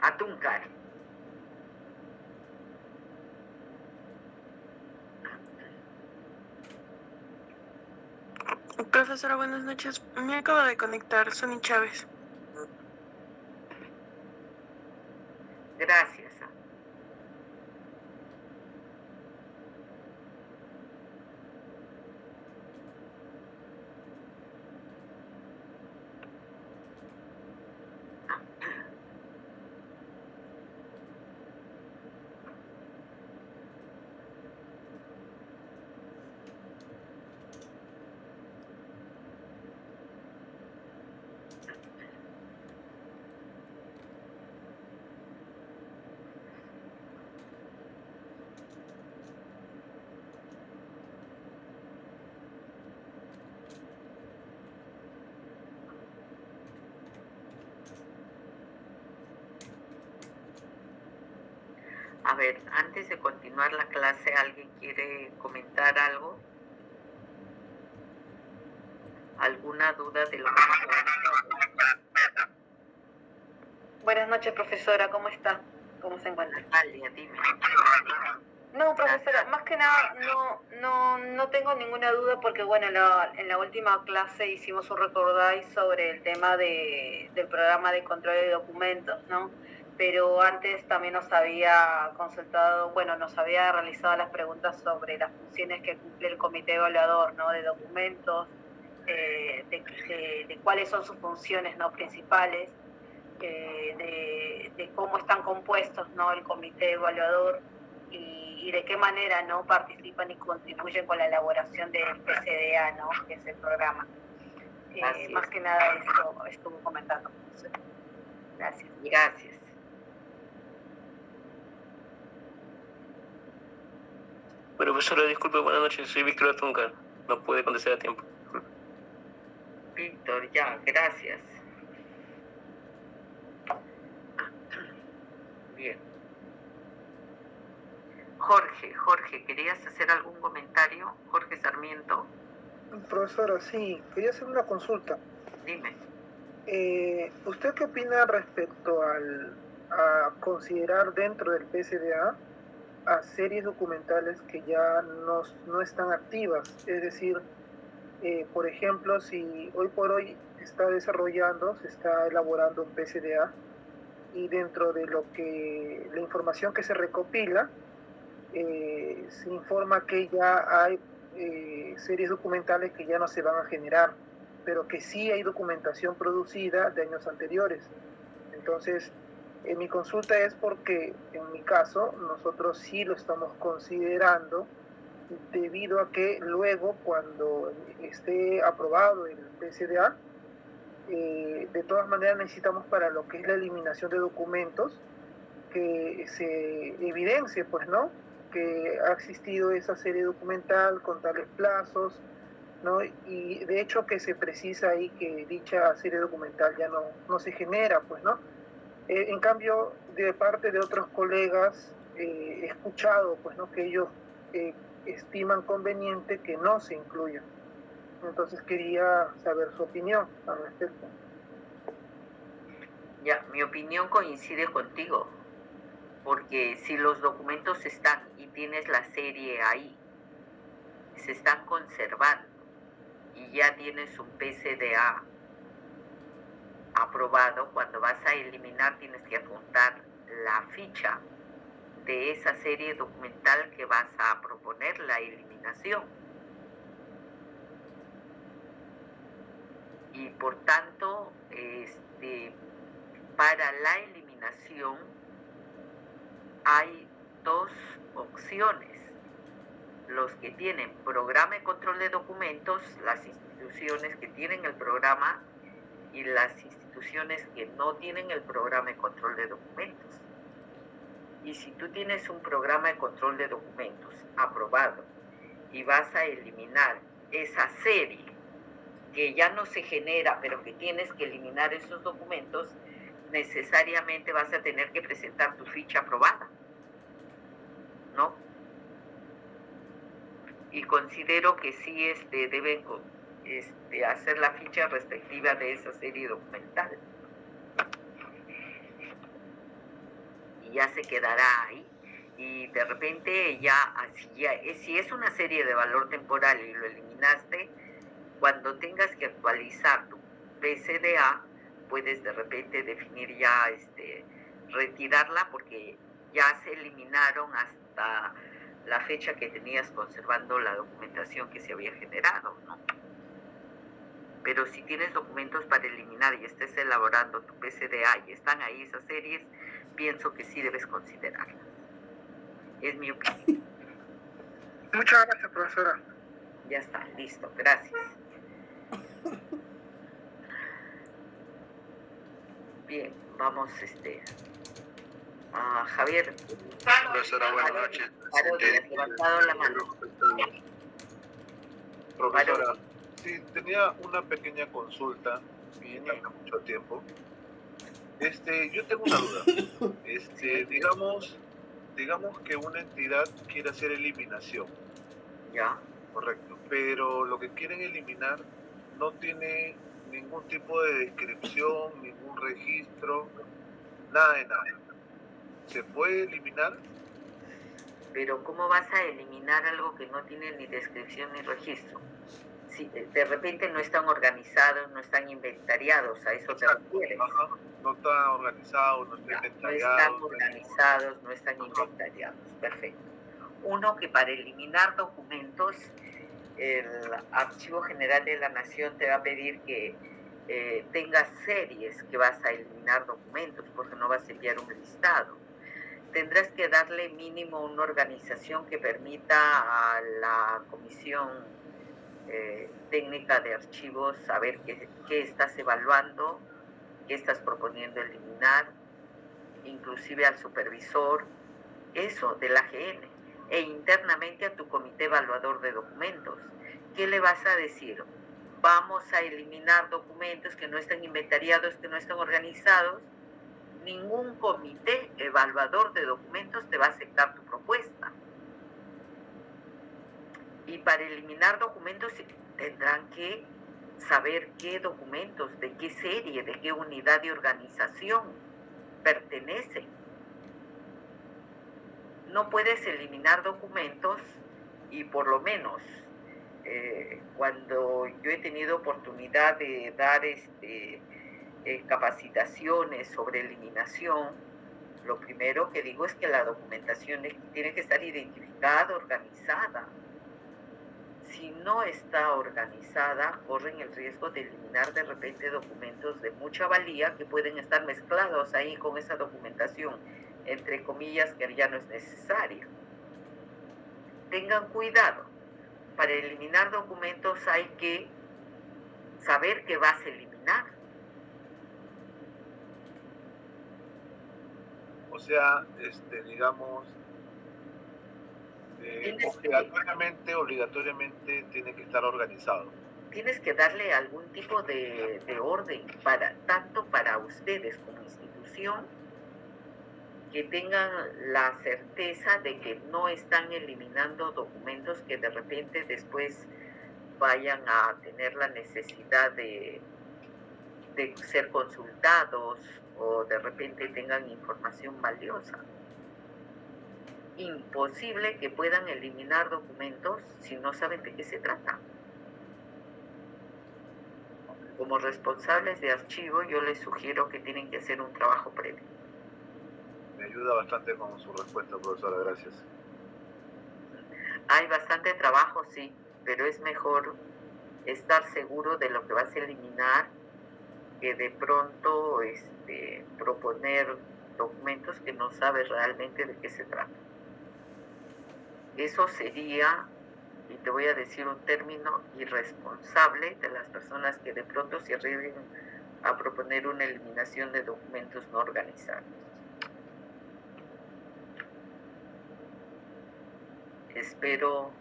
Atúncar. Profesora, buenas noches. Me acabo de conectar, Sonny Chávez. Gracias. A ver, antes de continuar la clase, ¿alguien quiere comentar algo? ¿Alguna duda de lo que hemos hablado? Buenas noches, profesora, ¿cómo está? ¿Cómo se encuentra? Natalia, dime. No, profesora, más que nada no tengo ninguna duda porque, bueno, en la última clase hicimos un recordáis sobre el tema del programa de control de documentos, ¿no? Pero antes también nos había consultado, bueno, nos había realizado las preguntas sobre las funciones que cumple el comité evaluador, ¿no? De documentos, de cuáles son sus funciones, ¿no? Principales, de cómo están compuestos, ¿no? El comité evaluador y de qué manera, ¿no? Participan y contribuyen con la elaboración del PCDA, ¿no? Que es el programa. Más que nada esto estuvo comentando. Gracias. Gracias. Profesora, disculpe, buenas noches, soy Víctor Atúncar. No pude contestar a tiempo. Víctor, ya, gracias. Bien. Jorge, ¿querías hacer algún comentario? Jorge Sarmiento. Profesora, sí, quería hacer una consulta. Dime. ¿Usted qué opina respecto a considerar dentro del PCDA a series documentales que ya no están activas? Es decir, por ejemplo, si hoy por hoy se está elaborando un PCDA y dentro de la información que se recopila, se informa que ya hay series documentales que ya no se van a generar, pero que sí hay documentación producida de años anteriores. Entonces, mi consulta es porque, en mi caso, nosotros sí lo estamos considerando debido a que luego, cuando esté aprobado el PCDA, de todas maneras necesitamos para lo que es la eliminación de documentos que se evidencie, pues, ¿no?, que ha existido esa serie documental con tales plazos, ¿no? Y de hecho que se precisa ahí que dicha serie documental ya no se genera, pues, ¿no? En cambio, de parte de otros colegas, he escuchado, pues, ¿no?, que ellos estiman conveniente que no se incluya. Entonces quería saber su opinión al respecto. Ya, mi opinión coincide contigo, porque si los documentos están y tienes la serie ahí, se están conservando y ya tienes un PCDA aprobado, cuando vas a eliminar tienes que apuntar la ficha de esa serie documental que vas a proponer la eliminación. Y por tanto, para la eliminación hay dos opciones: los que tienen programa de control de documentos, las instituciones que tienen el programa, y las instituciones que no tienen el programa de control de documentos. Y si tú tienes un programa de control de documentos aprobado y vas a eliminar esa serie que ya no se genera, pero que tienes que eliminar esos documentos, necesariamente vas a tener que presentar tu ficha aprobada, ¿no? Y considero que sí deben hacer la ficha respectiva de esa serie documental. y ya se quedará ahí. Y de repente si es una serie de valor temporal y lo eliminaste, cuando tengas que actualizar tu PCDA, puedes de repente definir ya, retirarla, porque ya se eliminaron hasta la fecha que tenías conservando la documentación que se había generado, ¿no? Pero si tienes documentos para eliminar y estés elaborando tu PCDA y están ahí esas series, pienso que sí debes considerarlas. Es mi opinión. Muchas gracias, profesora. Ya está, listo, gracias. Bien, vamos a Javier. Profesora, buenas noches. Parodi, has levantado la mano. Profesora, sí, tenía una pequeña consulta y tarda mucho tiempo. Yo tengo una duda. Digamos que una entidad quiere hacer eliminación. Ya. Correcto. Pero lo que quieren eliminar no tiene ningún tipo de descripción, ningún registro, nada de nada. ¿Se puede eliminar? Pero ¿cómo vas a eliminar algo que no tiene ni descripción ni registro? Si de repente no están organizados, no están inventariados, a eso te refieres. Ajá. No está organizado, no está inventariado. No están organizados, no están inventariados. Perfecto. Uno, que para eliminar documentos, el Archivo General de la Nación te va a pedir que tengas series que vas a eliminar documentos, porque no vas a enviar un listado. Tendrás que darle mínimo una organización que permita a la Comisión Técnica de Archivos saber qué estás evaluando, qué estás proponiendo eliminar, inclusive al supervisor, eso del AGN, e internamente a tu comité evaluador de documentos. ¿Qué le vas a decir? Vamos a eliminar documentos que no están inventariados, que no están organizados. Ningún comité evaluador de documentos te va a aceptar tu propuesta. Y para eliminar documentos tendrán que saber qué documentos, de qué serie, de qué unidad de organización pertenecen. No puedes eliminar documentos, y por lo menos cuando yo he tenido oportunidad de dar capacitaciones sobre eliminación, lo primero que digo es que la documentación tiene que estar identificada, organizada. Si no está organizada, corren el riesgo de eliminar de repente documentos de mucha valía que pueden estar mezclados ahí con esa documentación, entre comillas, que ya no es necesaria. Tengan cuidado. Para eliminar documentos hay que saber qué vas a eliminar. O sea, digamos, obligatoriamente tiene que estar organizado. Tienes que darle algún tipo de orden, tanto para ustedes como institución, que tengan la certeza de que no están eliminando documentos que de repente después vayan a tener la necesidad de ser consultados, o de repente tengan información valiosa. Imposible que puedan eliminar documentos si no saben de qué se trata. Como responsables de archivo, yo les sugiero que tienen que hacer un trabajo previo. Me ayuda bastante con su respuesta, profesora, gracias. Hay bastante trabajo, sí, pero es mejor estar seguro de lo que vas a eliminar que de pronto proponer documentos que no sabes realmente de qué se trata. Eso sería, y te voy a decir un término, irresponsable de las personas que de pronto se arriesguen a proponer una eliminación de documentos no organizados. Espero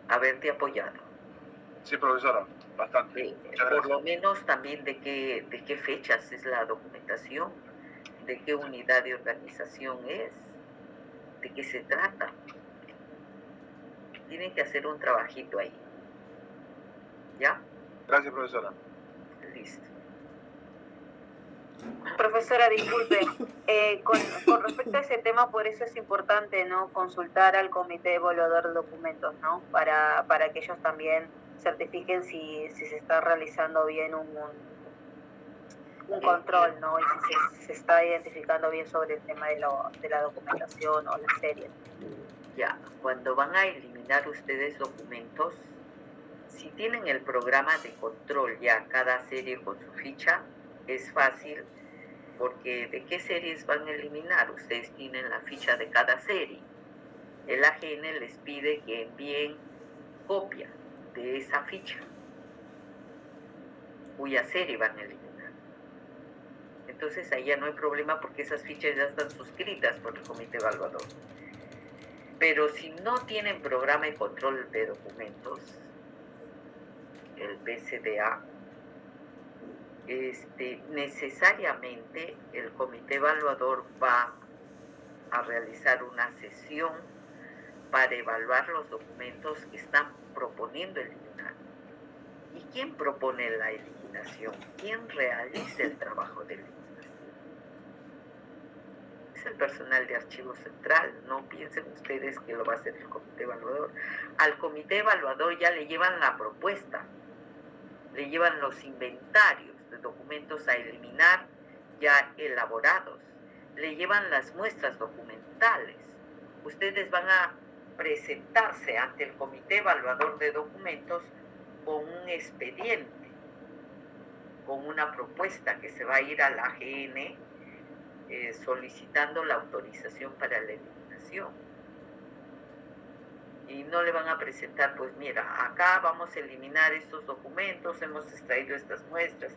haberte apoyado. Sí, profesora, bastante. Por lo menos también de qué fechas es la documentación, de qué unidad de organización es, de qué se trata. Tienen que hacer un trabajito ahí. ¿Ya? Gracias, profesora. Listo. Profesora, disculpe, con respecto a ese tema, por eso es importante, ¿no?, consultar al comité evaluador de documentos, ¿no?, para que ellos también certifiquen si se está realizando bien un control, ¿no?, y si se está identificando bien sobre el tema de la documentación o las series. Ya, cuando van a eliminar ustedes documentos, si tienen el programa de control ya cada serie con su ficha, es fácil, porque ¿de qué series van a eliminar? Ustedes tienen la ficha de cada serie. El AGN les pide que envíen copia de esa ficha, cuya serie van a eliminar. Entonces ahí ya no hay problema porque esas fichas ya están suscritas por el comité evaluador. Pero si no tienen programa de control de documentos, el PCDA, necesariamente el comité evaluador va a realizar una sesión para evaluar los documentos que están proponiendo eliminar. ¿Y quién propone la eliminación? ¿Quién realiza el trabajo de eliminación? Es el personal de archivo central. No piensen ustedes que lo va a hacer el comité evaluador. Al comité evaluador ya le llevan la propuesta, le llevan los inventarios de documentos a eliminar ya elaborados, le llevan las muestras documentales. Ustedes van a presentarse ante el comité evaluador de documentos con un expediente, con una propuesta que se va a ir al AGN solicitando la autorización para la eliminación. Y no le van a presentar, pues mira, acá vamos a eliminar estos documentos, hemos extraído estas muestras.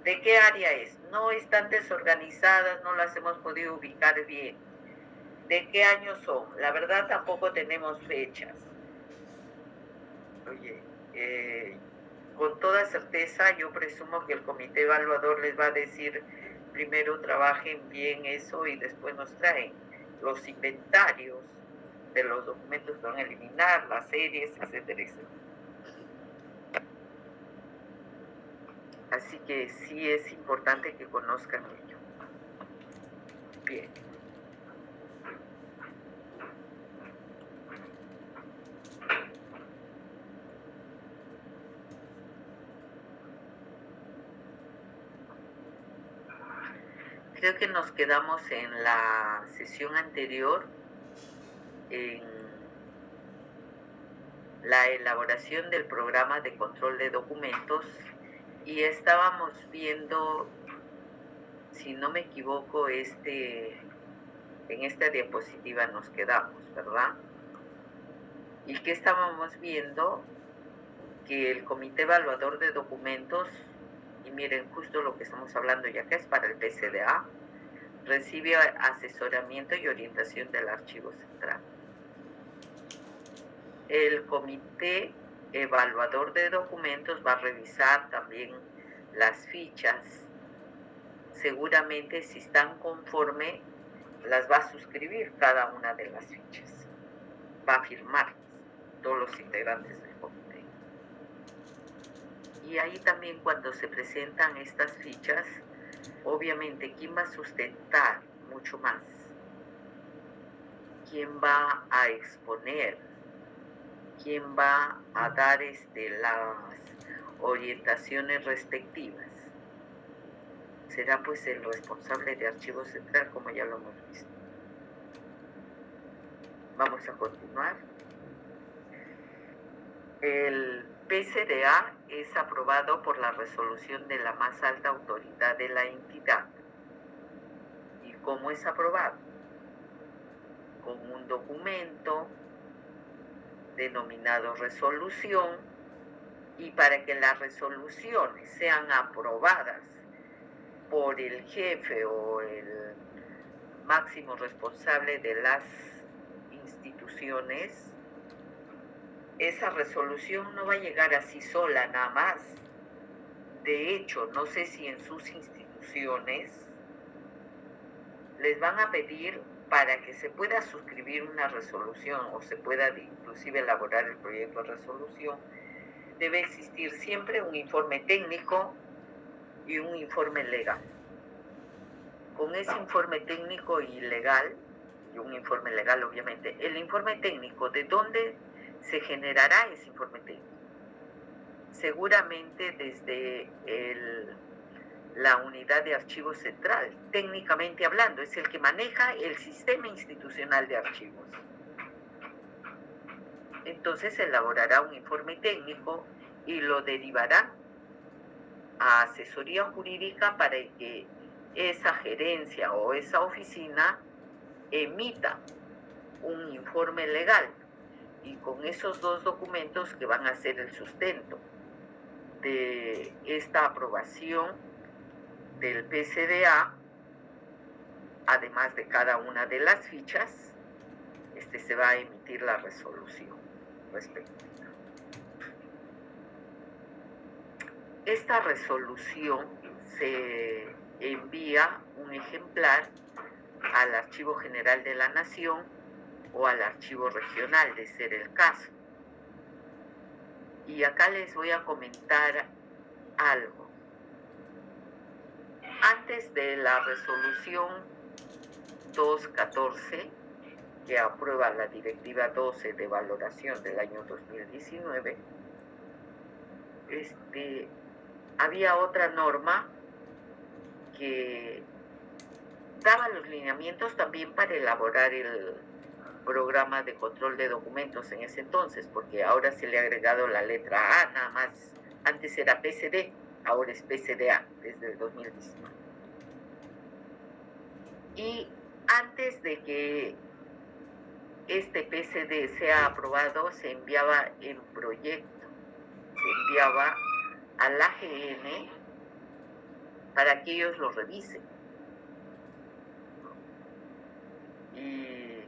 ¿De qué área es? No, están desorganizadas, no las hemos podido ubicar bien. ¿De qué año son? La verdad tampoco tenemos fechas. Oye, con toda certeza yo presumo que el comité evaluador les va a decir, primero trabajen bien eso y después nos traen los inventarios de los documentos que van a eliminar, las series, etcétera, etcétera. Así que sí es importante que conozcan ello. Bien. Creo que nos quedamos en la sesión anterior en la elaboración del programa de control de documentos y estábamos viendo, si no me equivoco, en esta diapositiva nos quedamos, ¿verdad? Y que estábamos viendo que el comité evaluador de documentos, y miren justo lo que estamos hablando ya que es para el PCDA, recibe asesoramiento y orientación del archivo central. El comité evaluador de documentos va a revisar también las fichas. Seguramente si están conforme, las va a suscribir cada una de las fichas. Va a firmar todos los integrantes del comité. Y ahí también cuando se presentan estas fichas, obviamente, ¿quién va a sustentar mucho más? ¿Quién va a exponer? ¿Quién va a dar las orientaciones respectivas? Será pues el responsable de archivo central, como ya lo hemos visto. Vamos a continuar. El PCDA es aprobado por la resolución de la más alta autoridad de la entidad. ¿Y cómo es aprobado? Con un documento denominado resolución, y para que las resoluciones sean aprobadas por el jefe o el máximo responsable de las instituciones, esa resolución no va a llegar así sola nada más. De hecho, no sé si en sus instituciones les van a pedir, para que se pueda suscribir una resolución o se pueda inclusive elaborar el proyecto de resolución, debe existir siempre un informe técnico y un informe legal. con ese informe técnico y legal, y un informe legal obviamente, el informe técnico, ¿de dónde se generará ese informe técnico? Seguramente desde la unidad de archivos central, técnicamente hablando, es el que maneja el sistema institucional de archivos. Entonces se elaborará un informe técnico y lo derivará a asesoría jurídica para que esa gerencia o esa oficina emita un informe legal, y con esos dos documentos que van a ser el sustento de esta aprobación del PCDA, además de cada una de las fichas, se va a emitir la resolución respectiva. Esta resolución se envía un ejemplar al Archivo General de la Nación o al Archivo Regional, de ser el caso. Y acá les voy a comentar algo. Antes de la resolución 214, que aprueba la Directiva 12 de valoración del año 2019, había otra norma que daba los lineamientos también para elaborar el programa de control de documentos en ese entonces, porque ahora se le ha agregado la letra A nada más. Antes era PCD, ahora es PCDA desde el 2019. Y antes de que este PCD sea aprobado, se enviaba en proyecto, se enviaba al AGN para que ellos lo revisen. Y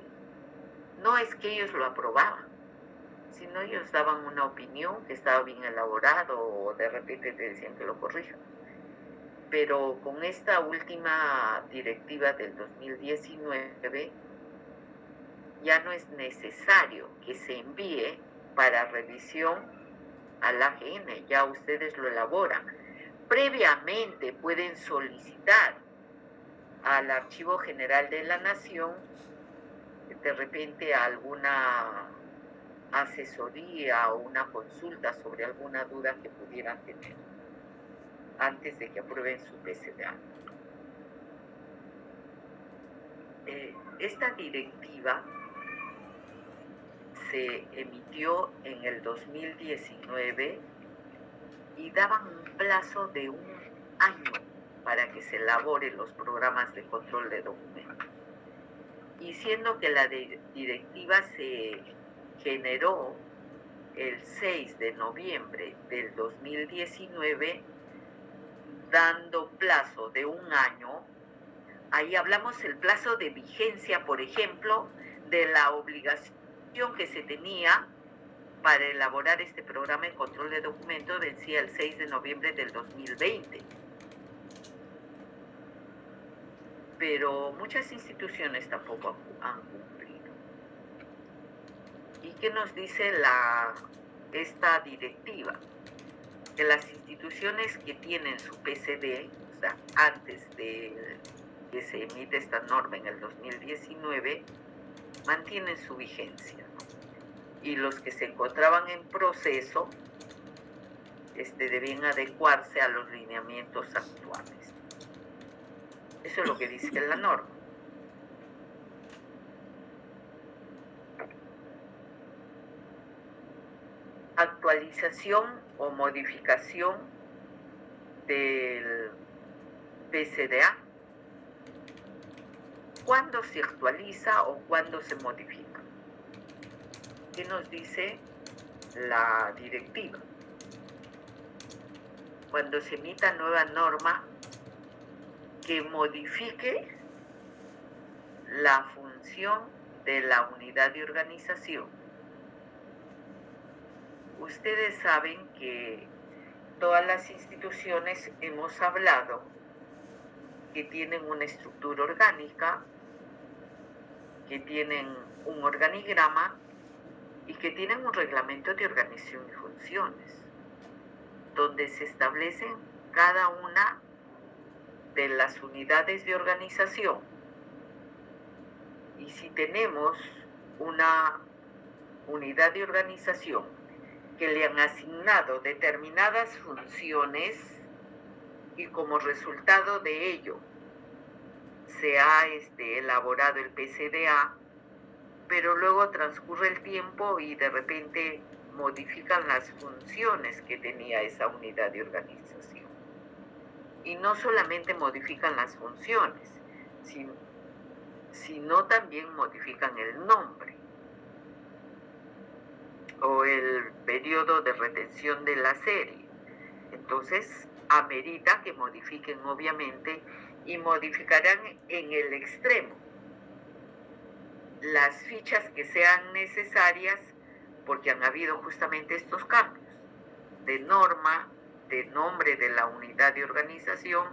no es que ellos lo aprobaban, sino ellos daban una opinión que estaba bien elaborado, o de repente te decían que lo corrijan. Pero con esta última directiva del 2019 ya no es necesario que se envíe para revisión al AGN, ya ustedes lo elaboran. Previamente pueden solicitar al Archivo General de la Nación de repente alguna asesoría o una consulta sobre alguna duda que pudieran tener antes de que aprueben su PCDA. Esta directiva se emitió en el 2019 y daban un plazo de un año para que se elaboren los programas de control de documentos. Y siendo que la directiva se generó el 6 de noviembre del 2019, dando plazo de un año, ahí hablamos el plazo de vigencia, por ejemplo, de la obligación que se tenía para elaborar este programa de control de documentos, vencía el 6 de noviembre del 2020. Pero muchas instituciones tampoco han cumplido. ¿Y qué nos dice esta directiva? Que las instituciones que tienen su PCD, o sea, antes de que se emite esta norma en el 2019, mantienen su vigencia, ¿no? Y los que se encontraban en proceso debían adecuarse a los lineamientos actuales. Eso es lo que dice la norma. Actualización o modificación del PCDA. ¿Cuándo se actualiza o cuándo se modifica? ¿Qué nos dice la directiva? Cuando se emita nueva norma que modifique la función de la unidad de organización. Ustedes saben que todas las instituciones hemos hablado que tienen una estructura orgánica, que tienen un organigrama y que tienen un reglamento de organización y funciones, donde se establecen cada una de las unidades de organización, y si tenemos una unidad de organización que le han asignado determinadas funciones y como resultado de ello se ha elaborado el PCDA, pero luego transcurre el tiempo y de repente modifican las funciones que tenía esa unidad de organización. Y no solamente modifican las funciones, sino también modifican el nombre o el periodo de retención de la serie. Entonces, amerita que modifiquen obviamente y modificarán en el extremo las fichas que sean necesarias porque han habido justamente estos cambios de norma, de nombre de la unidad de organización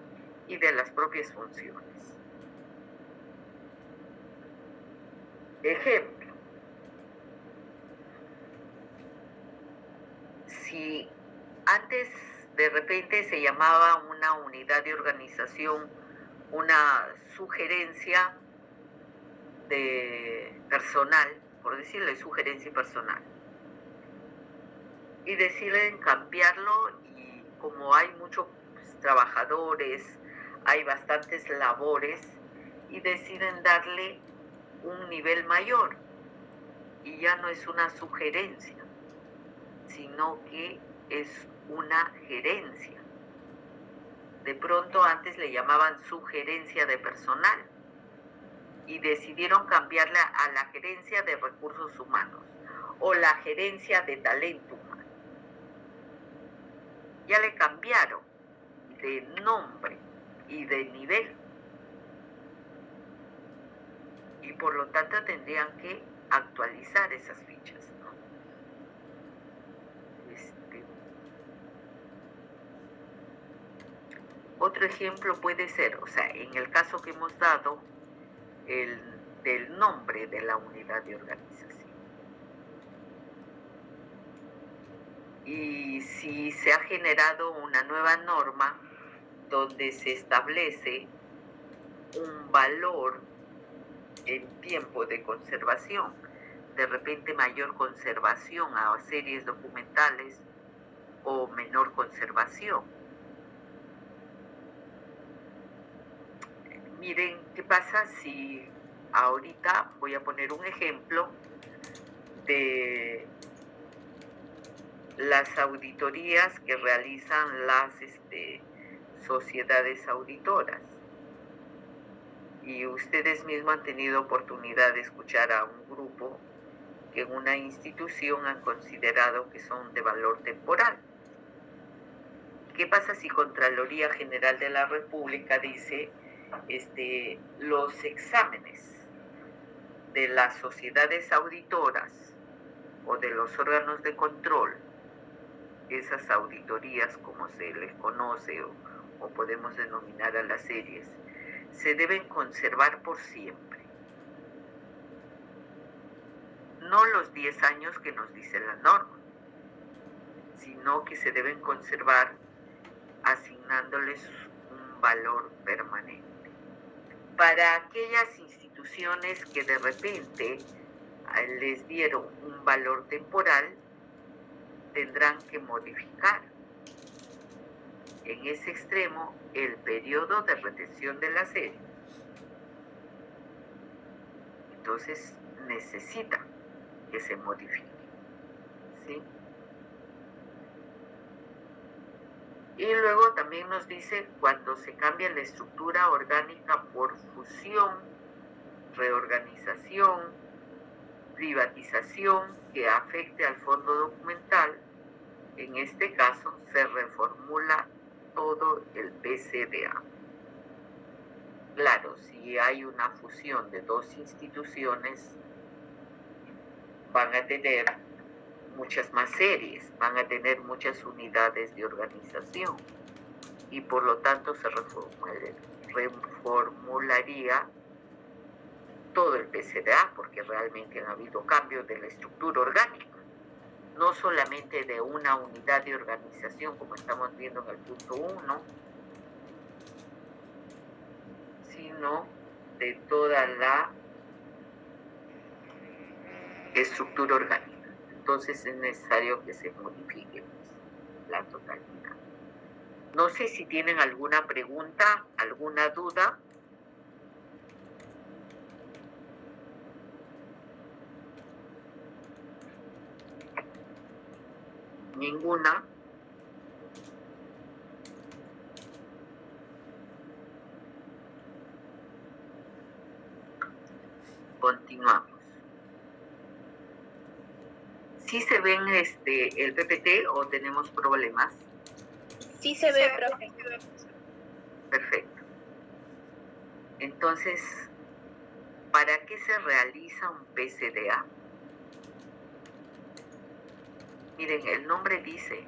y de las propias funciones. Ejemplo, si antes de repente se llamaba una unidad de organización una sugerencia de personal, por decirle sugerencia personal, y deciden cambiarlo, y como hay muchos trabajadores, hay bastantes labores, y deciden darle un nivel mayor, y ya no es una sugerencia, sino que es una gerencia. De pronto antes le llamaban sugerencia de personal y decidieron cambiarla a la gerencia de recursos humanos o la gerencia de talento humano. Ya le cambiaron de nombre y de nivel y por lo tanto tendrían que actualizar esas fichas, ¿no? Otro ejemplo puede ser, o sea, en el caso que hemos dado, del nombre de la unidad de organización. Y si se ha generado una nueva norma donde se establece un valor en tiempo de conservación, de repente mayor conservación a series documentales o menor conservación. Miren qué pasa si ahorita voy a poner un ejemplo de las auditorías que realizan las sociedades auditoras. Y ustedes mismos han tenido oportunidad de escuchar a un grupo que en una institución han considerado que son de valor temporal. ¿Qué pasa si Contraloría General de la República dice los exámenes de las sociedades auditoras o de los órganos de control, esas auditorías como se les conoce o podemos denominar a las series, se deben conservar por siempre? No los 10 años que nos dice la norma, sino que se deben conservar asignándoles un valor permanente. Para aquellas instituciones que de repente les dieron un valor temporal, tendrán que modificar en ese extremo el periodo de retención de la serie. Entonces necesita que se modifique, ¿sí? Y luego también nos dice cuando se cambia la estructura orgánica por fusión, reorganización, privatización que afecte al fondo documental, en este caso se reformula todo el PCDA. Claro, si hay una fusión de dos instituciones, van a tener muchas más series, van a tener muchas unidades de organización y por lo tanto se reformularía todo el PCDA porque realmente han habido cambios de la estructura orgánica, no solamente de una unidad de organización como estamos viendo en el punto 1, ¿no?, de toda la estructura orgánica. Entonces es necesario que se modifique la totalidad. No sé si tienen alguna pregunta, alguna duda. Ninguna. Continuamos. ¿Sí se ven el PPT o tenemos problemas? Sí se ve, profe. Perfecto. Entonces, ¿para qué se realiza un PCDA? Miren, el nombre dice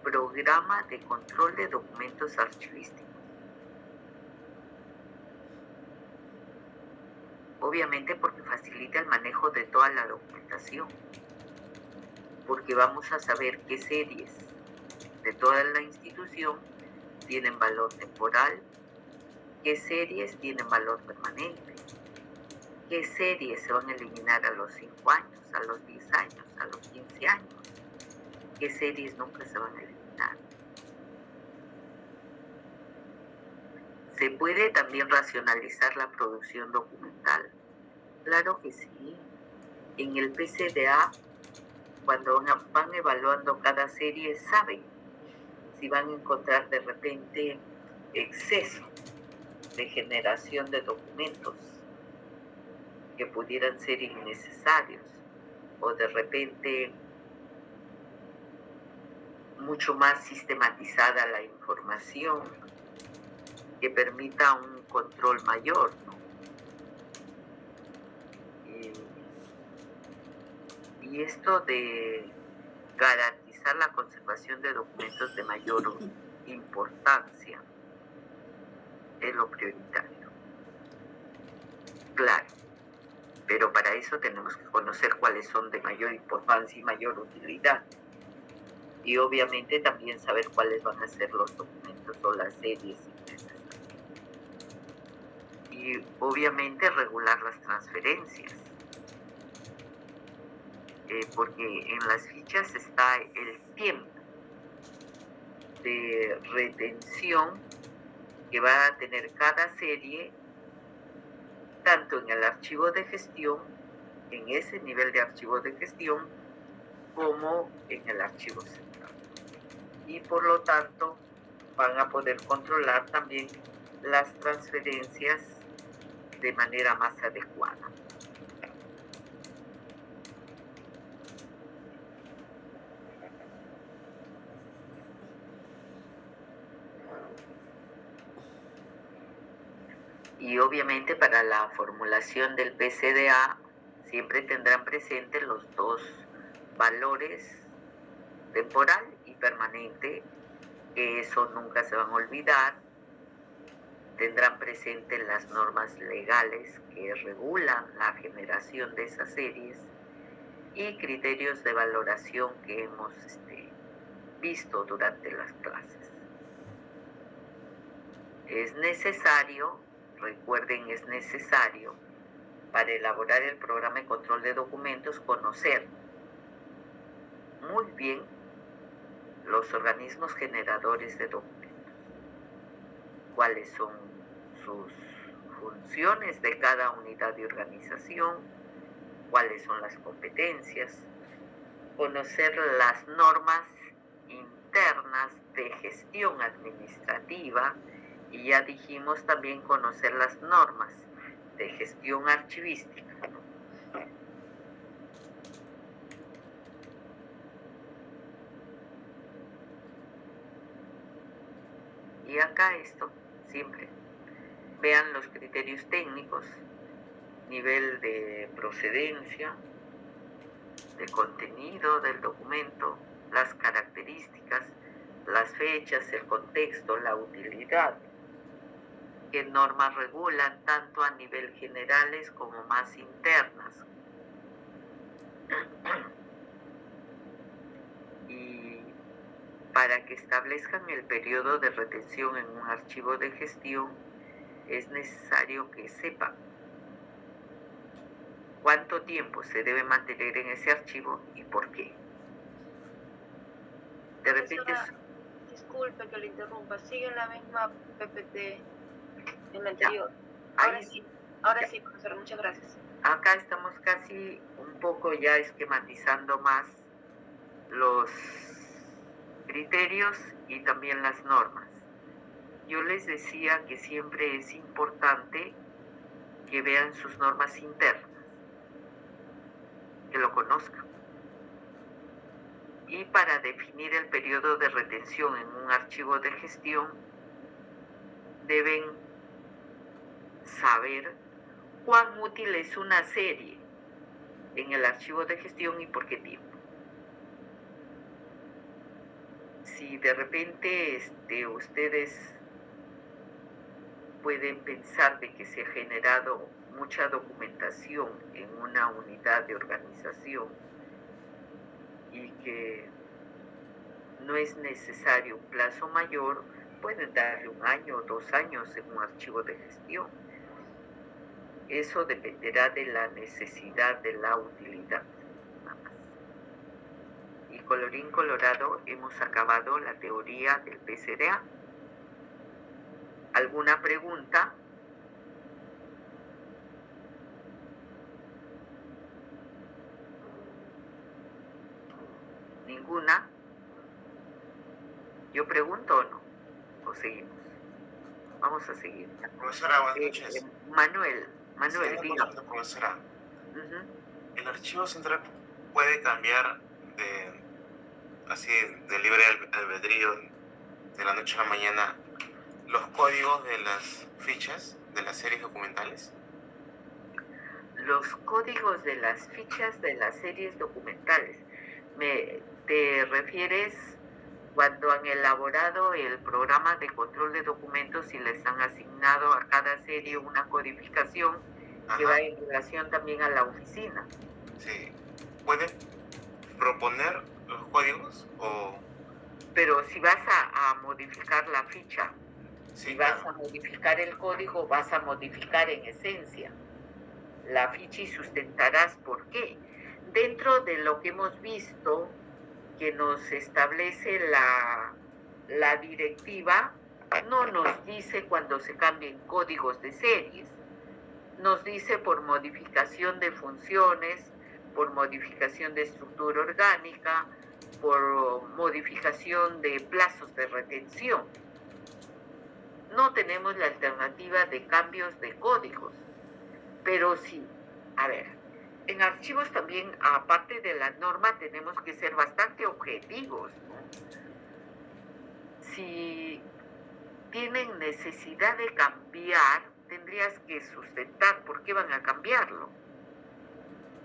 Programa de Control de Documentos Archivísticos. Obviamente porque facilita el manejo de toda la documentación, porque vamos a saber qué series de toda la institución tienen valor temporal, qué series tienen valor permanente, qué series se van a eliminar a los 5 años, a los 10 años, a los 15 años, qué series nunca se van a eliminar. ¿Se puede también racionalizar la producción documental? Claro que sí. En el PCDA, cuando van evaluando cada serie, saben si van a encontrar de repente exceso de generación de documentos que pudieran ser innecesarios, o de repente mucho más sistematizada la información que permita un control mayor, ¿no? Y esto de garantizar la conservación de documentos de mayor importancia es lo prioritario. Claro, pero para eso tenemos que conocer cuáles son de mayor importancia y mayor utilidad. Y obviamente también saber cuáles van a ser los documentos o las series innecesarias. Y obviamente regular las transferencias. Porque en las fichas está el tiempo de retención que va a tener cada serie, tanto en el archivo de gestión, en ese nivel de archivo de gestión, como en el archivo central. Y por lo tanto van a poder controlar también las transferencias de manera más adecuada. Y obviamente para la formulación del PCDA siempre tendrán presente los dos valores, temporal y permanente, que eso nunca se van a olvidar. Tendrán presente las normas legales que regulan la generación de esas series y criterios de valoración que hemos visto durante las clases. Es necesario, recuerden, es necesario para elaborar el programa de control de documentos conocer muy bien los organismos generadores de documentos, cuáles son sus funciones de cada unidad de organización, cuáles son las competencias, conocer las normas internas de gestión administrativa y ya dijimos también conocer las normas de gestión archivística. Y acá esto, siempre, vean los criterios técnicos, nivel de procedencia, de contenido del documento, las características, las fechas, el contexto, la utilidad, qué normas regulan tanto a nivel generales como más internas. Y para que establezcan el periodo de retención en un archivo de gestión, es necesario que sepan cuánto tiempo se debe mantener en ese archivo y por qué. De repente, Profesora, disculpe que le interrumpa, sigue la misma PPT en la anterior. Ahora ahí sí, ahora ya. sí, profesora, muchas gracias. Acá estamos casi un poco ya esquematizando más los criterios y también las normas. Yo les decía que siempre es importante que vean sus normas internas, que lo conozcan. Y para definir el periodo de retención en un archivo de gestión, deben saber cuán útil es una serie en el archivo de gestión y por qué tiempo. Si de repente ustedes pueden pensar de que se ha generado mucha documentación en una unidad de organización y que no es necesario un plazo mayor, pueden darle 1 año o 2 años en un archivo de gestión. Eso dependerá de la necesidad de la utilidad. Nada más. Y colorín colorado, hemos acabado la teoría del PCDA. ¿Alguna pregunta? ¿Ninguna? ¿Yo pregunto o no? ¿O seguimos? Vamos a seguir. Profesora, buenas noches. Manuel, Sí, diga. profesora. Ujú. El archivo central puede cambiar de libre albedrío de la noche a la mañana los códigos de las fichas de las series documentales. Los códigos de las fichas de las series documentales. ¿Te refieres cuando han elaborado el programa de control de documentos y les han asignado a cada serie una codificación que va en relación también a la oficina? Sí. ¿Pueden proponer los códigos o...? Pero si vas a modificar la ficha, Sí, si vas a modificar el código, vas a modificar en esencia la ficha y sustentarás por qué. Dentro de lo que hemos visto que nos establece la directiva, no nos dice cuando se cambien códigos de series, nos dice por modificación de funciones, por modificación de estructura orgánica, por modificación de plazos de retención. No tenemos la alternativa de cambios de códigos, pero sí, a ver, en archivos también, aparte de la norma, tenemos que ser bastante objetivos, ¿no? Si tienen necesidad de cambiar, tendrías que sustentar por qué van a cambiarlo.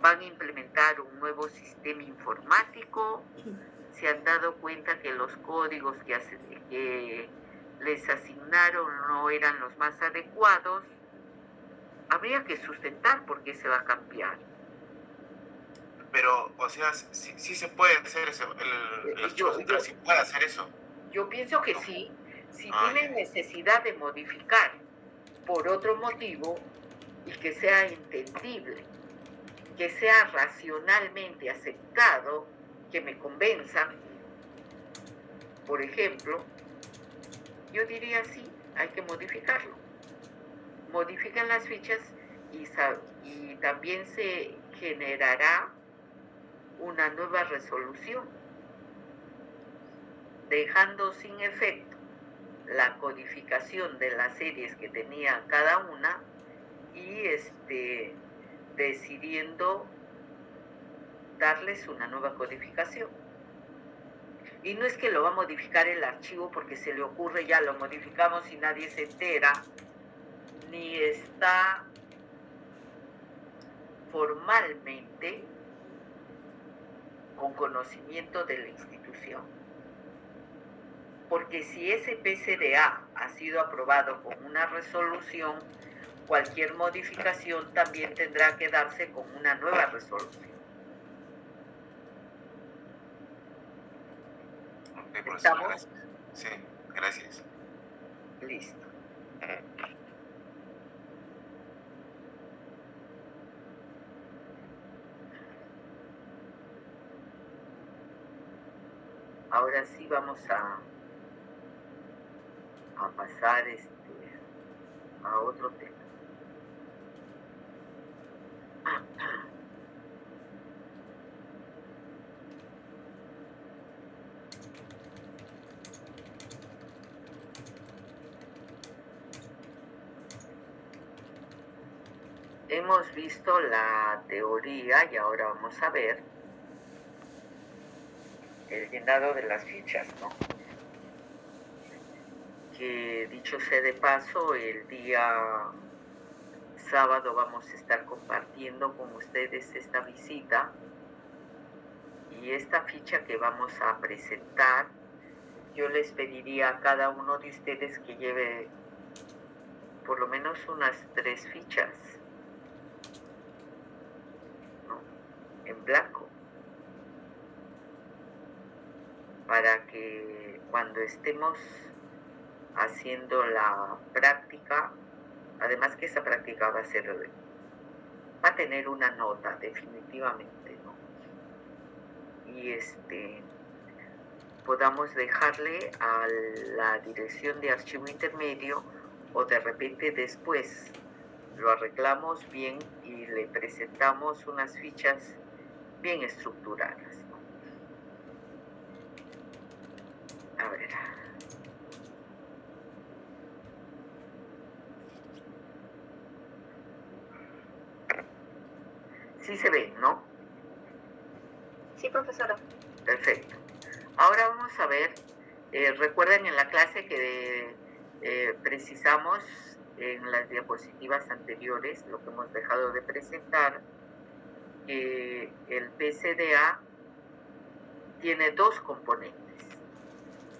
Van a implementar un nuevo sistema informático, se han dado cuenta que los códigos que les asignaron no eran los más adecuados, habría que sustentar por qué se va a cambiar. Pero, o sea, sí se puede hacer eso, el archivo central sí puede hacer eso. Yo pienso que sí, si tienen necesidad de modificar por otro motivo y que sea entendible, que sea racionalmente aceptado, que me convenzan, por ejemplo, yo diría sí, hay que modificarlo. Modifican las fichas y también se generará una nueva resolución, dejando sin efecto la codificación de las series que tenía cada una y decidiendo darles una nueva codificación. Y no es que lo va a modificar el archivo porque se le ocurre, ya lo modificamos y nadie se entera, ni está formalmente con conocimiento de la institución. Porque si ese PCDA ha sido aprobado con una resolución, cualquier modificación también tendrá que darse con una nueva resolución. Ok, profesora, gracias. Sí, gracias. Listo. ahora sí vamos a pasar a otro tema. Hemos visto la teoría y ahora vamos a ver el llenado de las fichas, ¿no? Que dicho sea de paso, el día sábado vamos a estar compartiendo con ustedes esta visita y esta ficha que vamos a presentar. Yo les pediría a cada uno de ustedes que lleve por lo menos unas 3 fichas, ¿no?, en blanco, para que cuando estemos haciendo la práctica, además que esa práctica va a tener una nota definitivamente, ¿no? Y podamos dejarle a la dirección de archivo intermedio, o de repente después lo arreglamos bien y le presentamos unas fichas bien estructuradas, ¿no? A ver. Sí se ve, ¿no? Sí, profesora. Perfecto. Ahora vamos a ver, recuerden en la clase que precisamos en las diapositivas anteriores, lo que hemos dejado de presentar, que el PCDA tiene 2 componentes: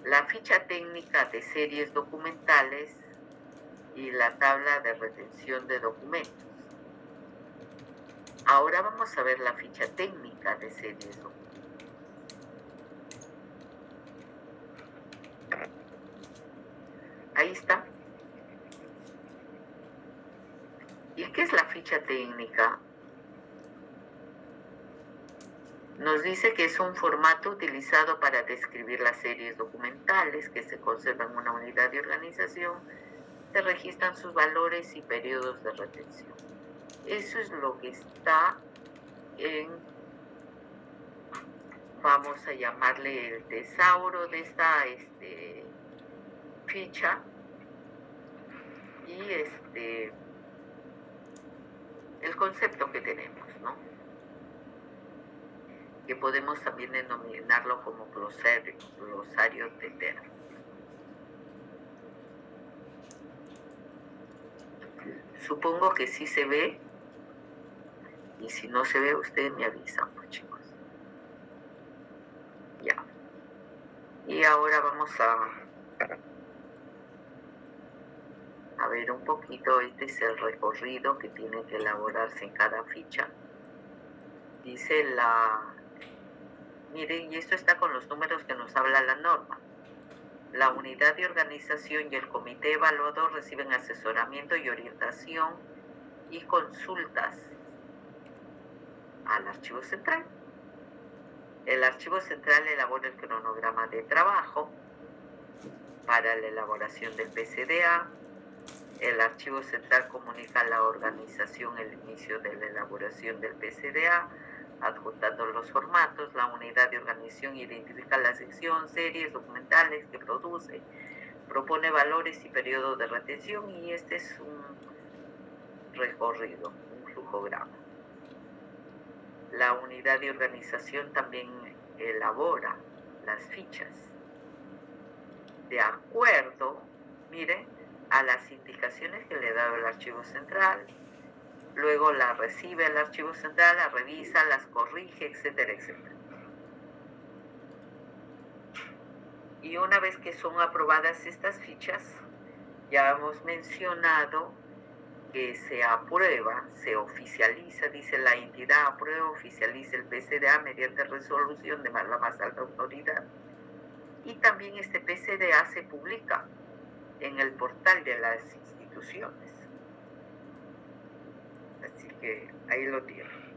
la ficha técnica de series documentales y la tabla de retención de documentos. Ahora vamos a ver la ficha técnica de series documentales. Ahí está. ¿Y qué es la ficha técnica? Nos dice que es un formato utilizado para describir las series documentales que se conservan en una unidad de organización, se registran sus valores y periodos de retención. Eso es lo que está en, vamos a llamarle el tesauro de esta ficha, y el concepto que tenemos, ¿no?, que podemos también denominarlo como glosario de términos. Supongo que sí se ve, y si no se ve, ustedes me avisan, pues, chicos. Ya. Y ahora vamos a ver un poquito. Este es el recorrido que tiene que elaborarse en cada ficha. Dice miren, y esto está con los números que nos habla la norma. La unidad de organización y el comité evaluador reciben asesoramiento y orientación y consultas al archivo central. El archivo central elabora el cronograma de trabajo para la elaboración del PCDA. El archivo central comunica a la organización el inicio de la elaboración del PCDA, adjuntando los formatos. La unidad de organización identifica la sección, series documentales que produce, propone valores y periodo de retención, y este es un recorrido, un flujograma. La unidad de organización también elabora las fichas de acuerdo, miren, a las indicaciones que le da el archivo central. Luego la recibe el archivo central, la revisa, las corrige, etcétera, etcétera. Y una vez que son aprobadas estas fichas, ya hemos mencionado que se aprueba, se oficializa, dice la entidad aprueba, oficializa el PCDA mediante resolución de la más alta autoridad. Y también este PCDA se publica en el portal de las instituciones. Así que ahí lo tienen.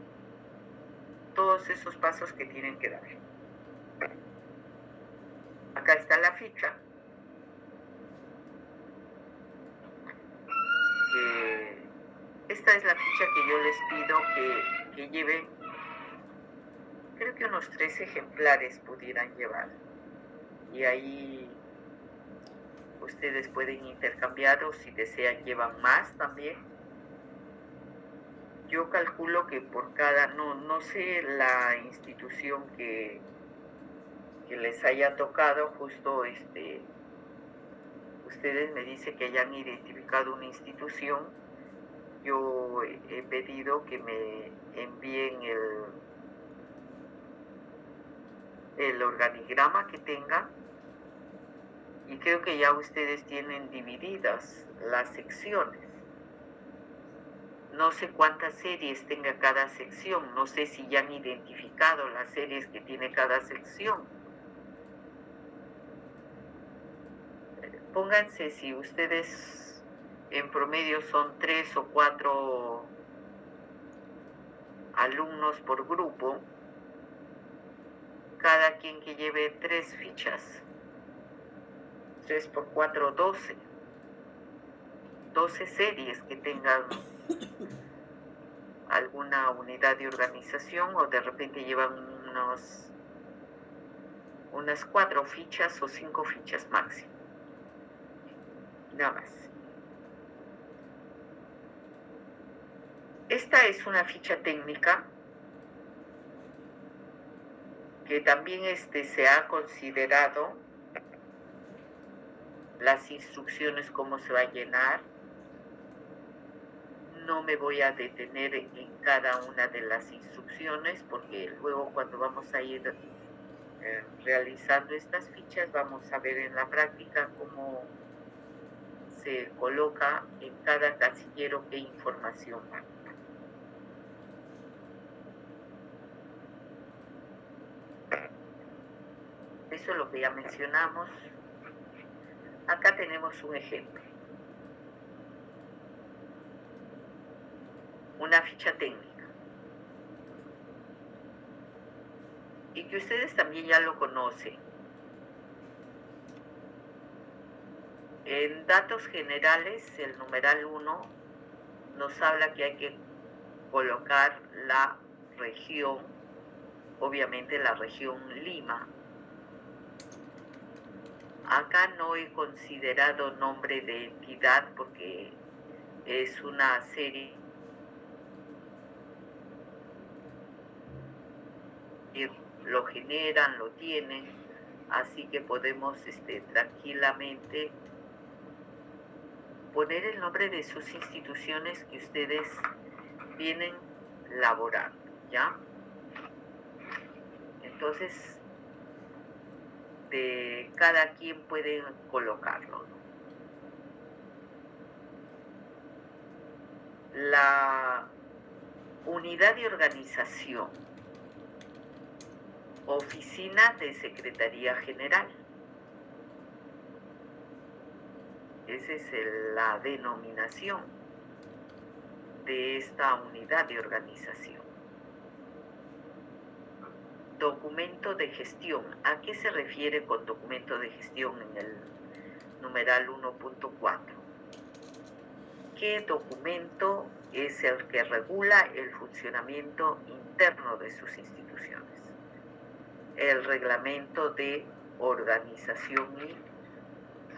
Todos esos pasos que tienen que dar. Acá está la ficha. Esta es la ficha que yo les pido que lleven. Creo que unos 3 ejemplares pudieran llevar. Y ahí ustedes pueden intercambiar, o si desean llevan más también. Yo calculo que por cada, no sé la institución que les haya tocado, justo ustedes me dicen que hayan identificado una institución. Yo he pedido que me envíen el organigrama que tengan, y creo que ya ustedes tienen divididas las secciones. No sé cuántas series tenga cada sección, no sé si ya han identificado las series que tiene cada sección. Pónganse, si ustedes en promedio son 3 o 4 alumnos por grupo, cada quien que lleve 3 fichas. 3 por 4, 12. 12 series que tengan alguna unidad de organización, o de repente llevan unas 4 fichas o 5 fichas máximo. Nada más. Esta es una ficha técnica que también se ha considerado las instrucciones, cómo se va a llenar. No me voy a detener en cada una de las instrucciones, porque luego cuando vamos a ir realizando estas fichas vamos a ver en la práctica cómo se coloca en cada casillero qué información va. Eso es lo que ya mencionamos. Acá tenemos un ejemplo. Una ficha técnica. Y que ustedes también ya lo conocen. En datos generales, el numeral 1 nos habla que hay que colocar la región, obviamente la región Lima. Acá no he considerado nombre de entidad porque es una serie que lo generan, lo tienen, así que podemos tranquilamente poner el nombre de sus instituciones que ustedes vienen laborando, ¿ya? Entonces, de cada quien pueden colocarlo, ¿no? La unidad de organización, oficina de Secretaría General. Esa es la denominación de esta unidad de organización. Documento de gestión. ¿A qué se refiere con documento de gestión en el numeral 1.4? ¿Qué documento es el que regula el funcionamiento interno de sus instituciones? El reglamento de organización y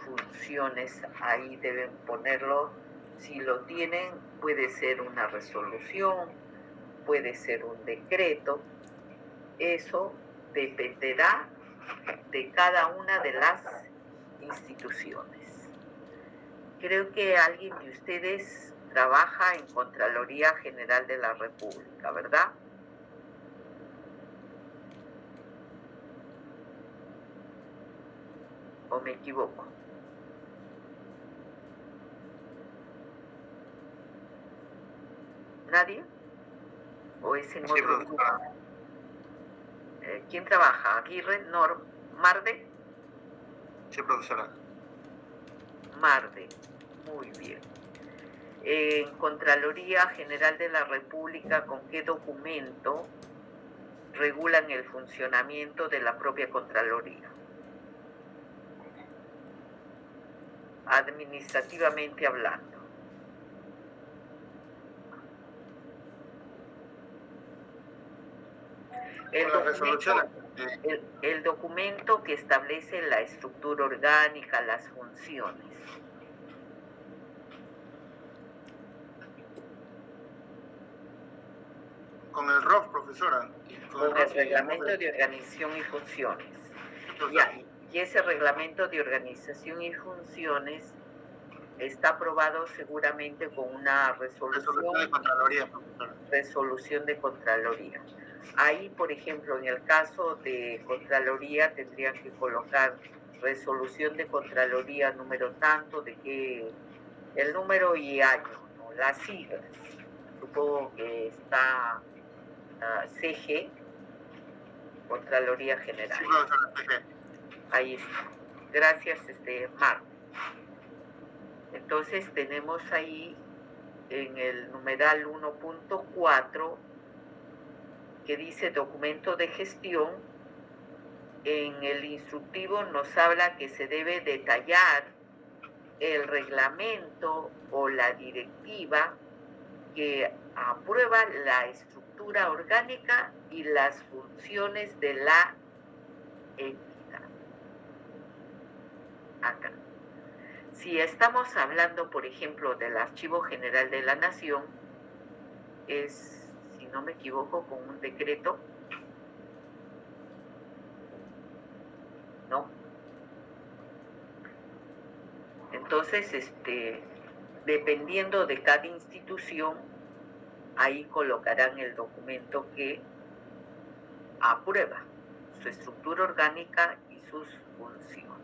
funciones, ahí deben ponerlo. Si lo tienen, puede ser una resolución, puede ser un decreto. Eso dependerá de cada una de las instituciones. Creo que alguien de ustedes trabaja en Contraloría General de la República, ¿verdad? ¿O me equivoco? ¿Nadie? ¿O es en otro grupo? ¿Quién trabaja? ¿Aguirre? ¿Marde? Sí, profesora. Marde, muy bien. En Contraloría General de la República, ¿con qué documento regulan el funcionamiento de la propia Contraloría? administrativamente hablando. El documento que establece la estructura orgánica, las funciones. Con el ROF, profesora. Con el reglamento de organización y funciones. Y ese reglamento de organización y funciones está aprobado seguramente con una resolución de Contraloría, profesora. Resolución de Contraloría. Ahí, por ejemplo, en el caso de Contraloría tendrían que colocar resolución de Contraloría número tanto, de que el número y año, ¿no? Las siglas. Supongo que está CG, Contraloría General. Sí, profesora, CG. Ahí está. Gracias, Marco. Entonces tenemos ahí en el numeral 1.4 que dice documento de gestión. En el instructivo nos habla que se debe detallar el reglamento o la directiva que aprueba la estructura orgánica y las funciones de la entidad. Acá. Si estamos hablando, por ejemplo, del Archivo General de la Nación, es, si no me equivoco, con un decreto, ¿no? Entonces, dependiendo de cada institución, ahí colocarán el documento que aprueba su estructura orgánica y sus funciones.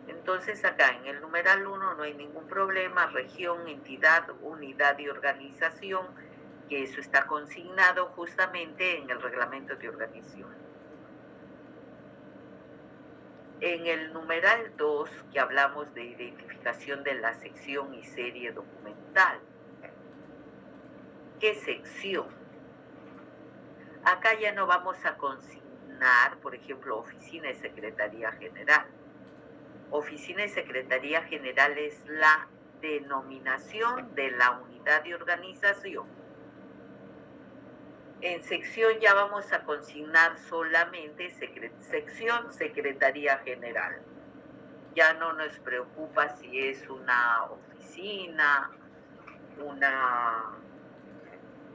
Entonces acá en el numeral 1 no hay ningún problema, región, entidad, unidad y organización, que eso está consignado justamente en el reglamento de organización. En el numeral 2, que hablamos de identificación de la sección y serie documental. ¿Qué sección? Acá ya no vamos a consignar, por ejemplo, oficina y secretaría general. Oficina y Secretaría General es la denominación de la unidad de organización. En sección ya vamos a consignar solamente sección Secretaría General. Ya no nos preocupa si es una oficina, una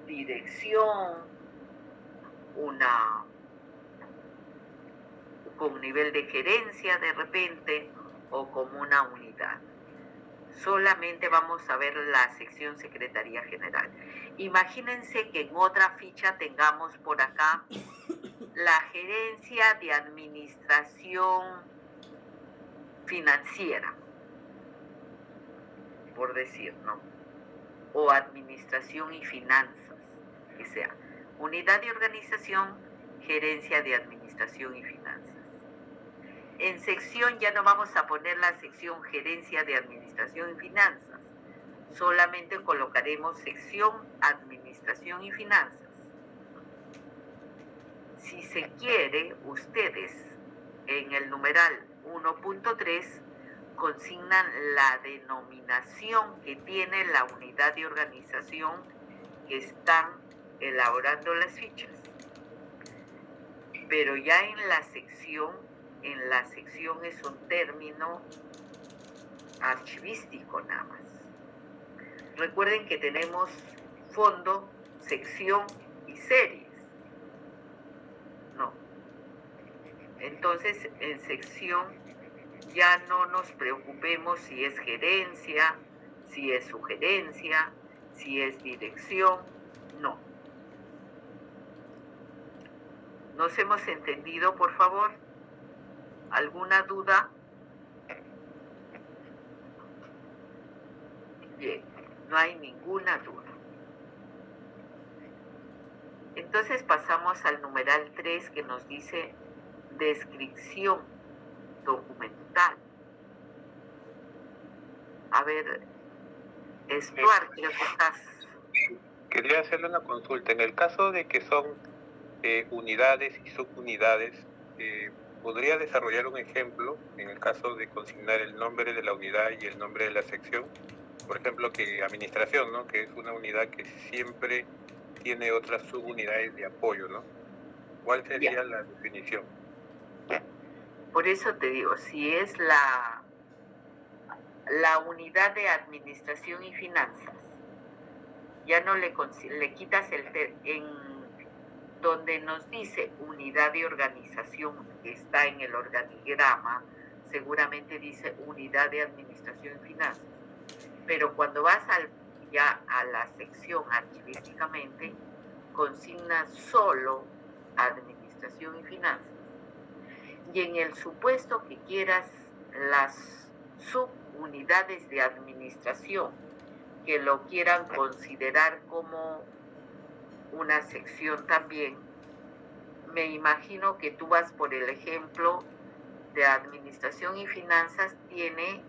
dirección, con nivel de gerencia de repente, o como una unidad. Solamente vamos a ver la sección Secretaría General. Imagínense que en otra ficha tengamos por acá la gerencia de administración financiera, por decir, ¿no? O administración y finanzas, que sea. Unidad de organización, gerencia de administración y finanzas. En sección ya no vamos a poner la sección gerencia de administración y finanzas. Solamente colocaremos sección administración y finanzas. Si se quiere, ustedes en el numeral 1.3 consignan la denominación que tiene la unidad de organización que están elaborando las fichas. Pero ya en la sección es un término archivístico nada más. Recuerden que tenemos fondo, sección y series. No. Entonces, en sección ya no nos preocupemos si es gerencia, si es sugerencia, si es dirección. No. ¿Nos hemos entendido, por favor? ¿Alguna duda? Bien, no hay ninguna duda. Entonces pasamos al numeral 3 que nos dice descripción documental. A ver, Stuart, creo que estás. Quería hacerle una consulta. En el caso de que son unidades y subunidades, ¿podría desarrollar un ejemplo en el caso de consignar el nombre de la unidad y el nombre de la sección? Por ejemplo, que administración, ¿no? Que es una unidad que siempre tiene otras subunidades de apoyo, ¿no? ¿Cuál sería la definición? Por eso te digo, si es la unidad de administración y finanzas, ya no le quitas en donde nos dice unidad de organización, que está en el organigrama, seguramente dice unidad de administración y finanzas. Pero cuando vas ya a la sección archivísticamente, consignas solo administración y finanzas. Y en el supuesto que quieras las subunidades de administración, que lo quieran considerar como una sección también, me imagino que tú vas por el ejemplo de administración y finanzas, tiene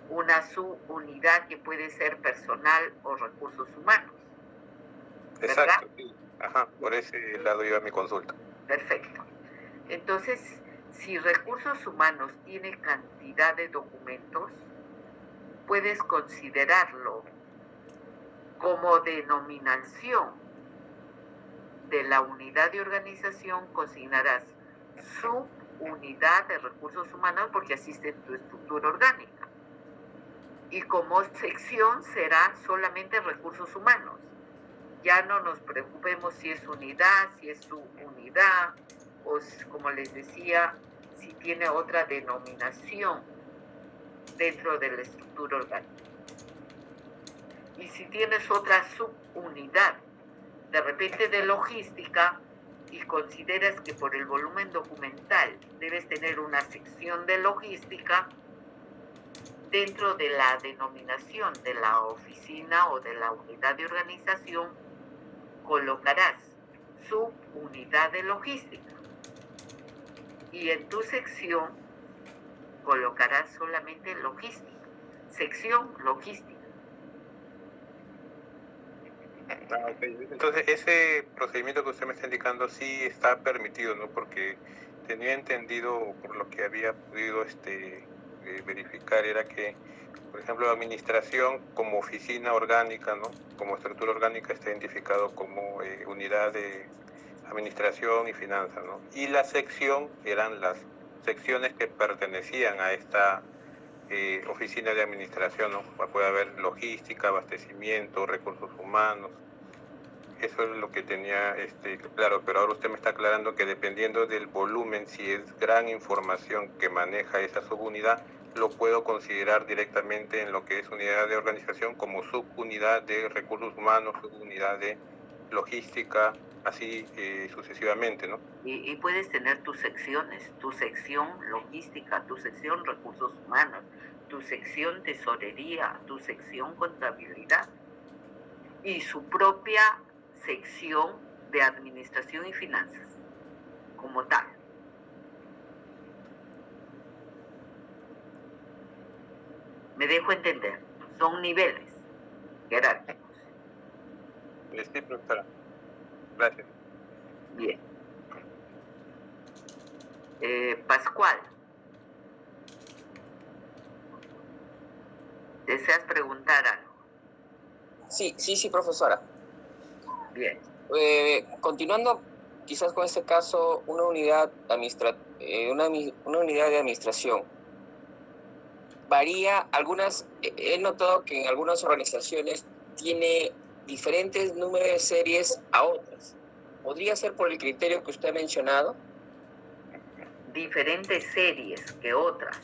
una subunidad que puede ser personal o recursos humanos. ¿Verdad? Exacto, sí. Ajá, por ese lado iba mi consulta. Perfecto. Entonces, si recursos humanos tiene cantidad de documentos, puedes considerarlo como denominación de la unidad de organización, consignarás subunidad de recursos humanos porque asiste en tu estructura orgánica. Y como sección será solamente recursos humanos. Ya no nos preocupemos si es unidad, si es subunidad, o como les decía, si tiene otra denominación dentro de la estructura orgánica. Y si tienes otra subunidad, de repente de logística, y consideras que por el volumen documental debes tener una sección de logística, dentro de la denominación de la oficina o de la unidad de organización, colocarás subunidad de logística. Y en tu sección colocarás solamente logística. Sección logística. Okay. Entonces, ese procedimiento que usted me está indicando sí está permitido, ¿no? Porque tenía entendido, por lo que había podido verificar, era que, por ejemplo, la administración como oficina orgánica, ¿no? Como estructura orgánica está identificado como unidad de administración y finanzas, ¿no? Y la sección eran las secciones que pertenecían a esta oficina de administración, ¿no? Puede haber logística, abastecimiento, recursos humanos. Eso es lo que tenía claro, pero ahora usted me está aclarando que dependiendo del volumen, si es gran información que maneja esa subunidad, lo puedo considerar directamente en lo que es unidad de organización como subunidad de recursos humanos, subunidad de logística, así sucesivamente, ¿no? Y puedes tener tus secciones, tu sección logística, tu sección recursos humanos, tu sección tesorería, tu sección contabilidad y su propia sección de administración y finanzas, como tal. Me dejo entender, son niveles jerárquicos. Sí, profesora. Gracias. Bien. Pascual, ¿deseas preguntar algo? Sí, profesora. Bien. Continuando quizás con este caso, una unidad una unidad de administración varía. He notado que en algunas organizaciones tiene diferentes números de series a otras. ¿Podría ser por el criterio que usted ha mencionado? Diferentes series que otras.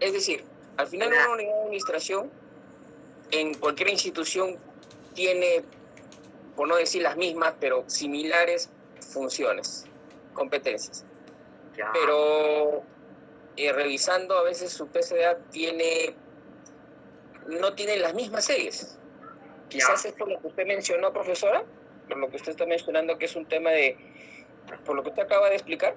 Es decir, al final una unidad de administración en cualquier institución tiene, por no decir las mismas, pero similares funciones, competencias. Ya. Pero revisando a veces su PCA no tiene las mismas series. Quizás es por lo que usted mencionó, profesora, por lo que usted está mencionando, que es un tema por lo que usted acaba de explicar.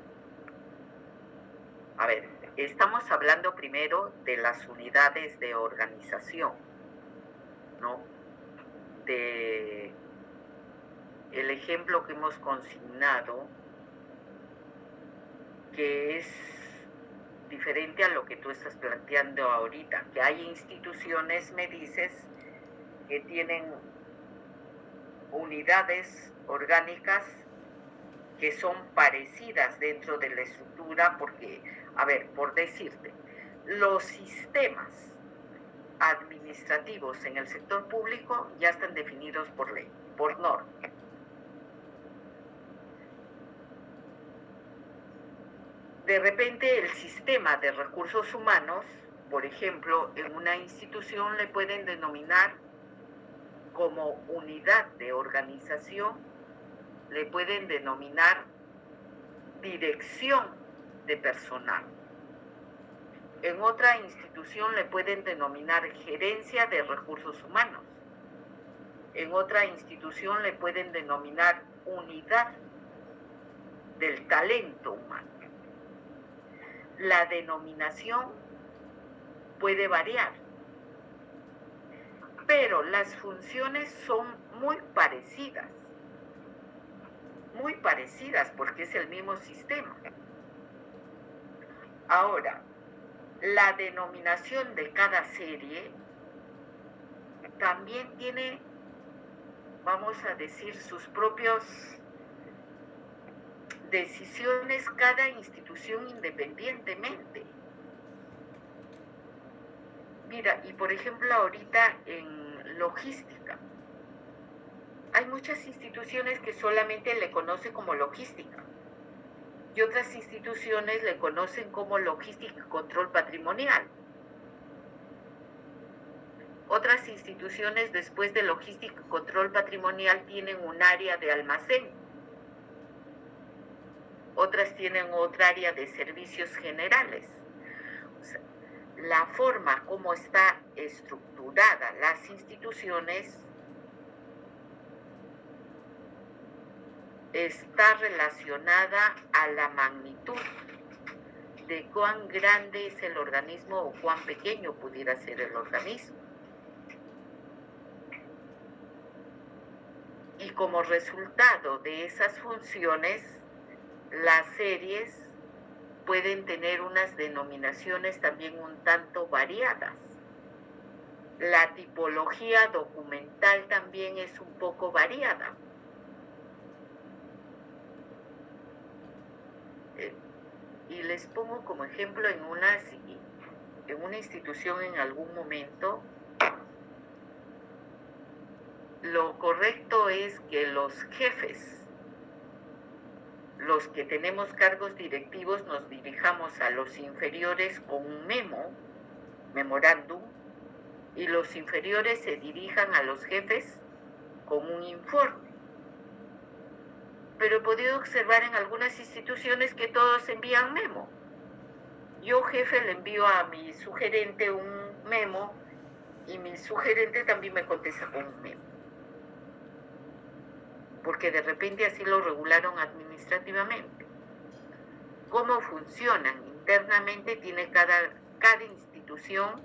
A ver, estamos hablando primero de las unidades de organización, ¿no? El ejemplo que hemos consignado, que es diferente a lo que tú estás planteando ahorita, que hay instituciones, me dices, que tienen unidades orgánicas que son parecidas dentro de la estructura, porque, a ver, por decirte, los sistemas administrativos en el sector público ya están definidos por ley, por norma. De repente el sistema de recursos humanos, por ejemplo, en una institución le pueden denominar como unidad de organización, le pueden denominar dirección de personal. En otra institución le pueden denominar gerencia de recursos humanos. En otra institución le pueden denominar unidad del talento humano. La denominación puede variar, pero las funciones son muy parecidas porque es el mismo sistema. Ahora, la denominación de cada serie también tiene, vamos a decir, sus propios decisiones cada institución independientemente. Mira, y por ejemplo ahorita en logística, hay muchas instituciones que solamente le conocen como logística y otras instituciones le conocen como logística y control patrimonial. Otras instituciones después de logística y control patrimonial tienen un área de almacén. Otras tienen otra área de servicios generales. O sea, la forma como está estructurada las instituciones está relacionada a la magnitud de cuán grande es el organismo o cuán pequeño pudiera ser el organismo. Y como resultado de esas funciones, las series pueden tener unas denominaciones también un tanto variadas. La tipología documental también es un poco variada. Y les pongo como ejemplo en una institución en algún momento, lo correcto es que los jefes, los que tenemos cargos directivos, nos dirijamos a los inferiores con un memorándum, y los inferiores se dirijan a los jefes con un informe. Pero he podido observar en algunas instituciones que todos envían memo. Yo, jefe, le envío a mi sugerente un memo y mi sugerente también me contesta con un memo. Porque de repente así lo regularon administrativamente. ¿Cómo funcionan internamente? Tiene cada institución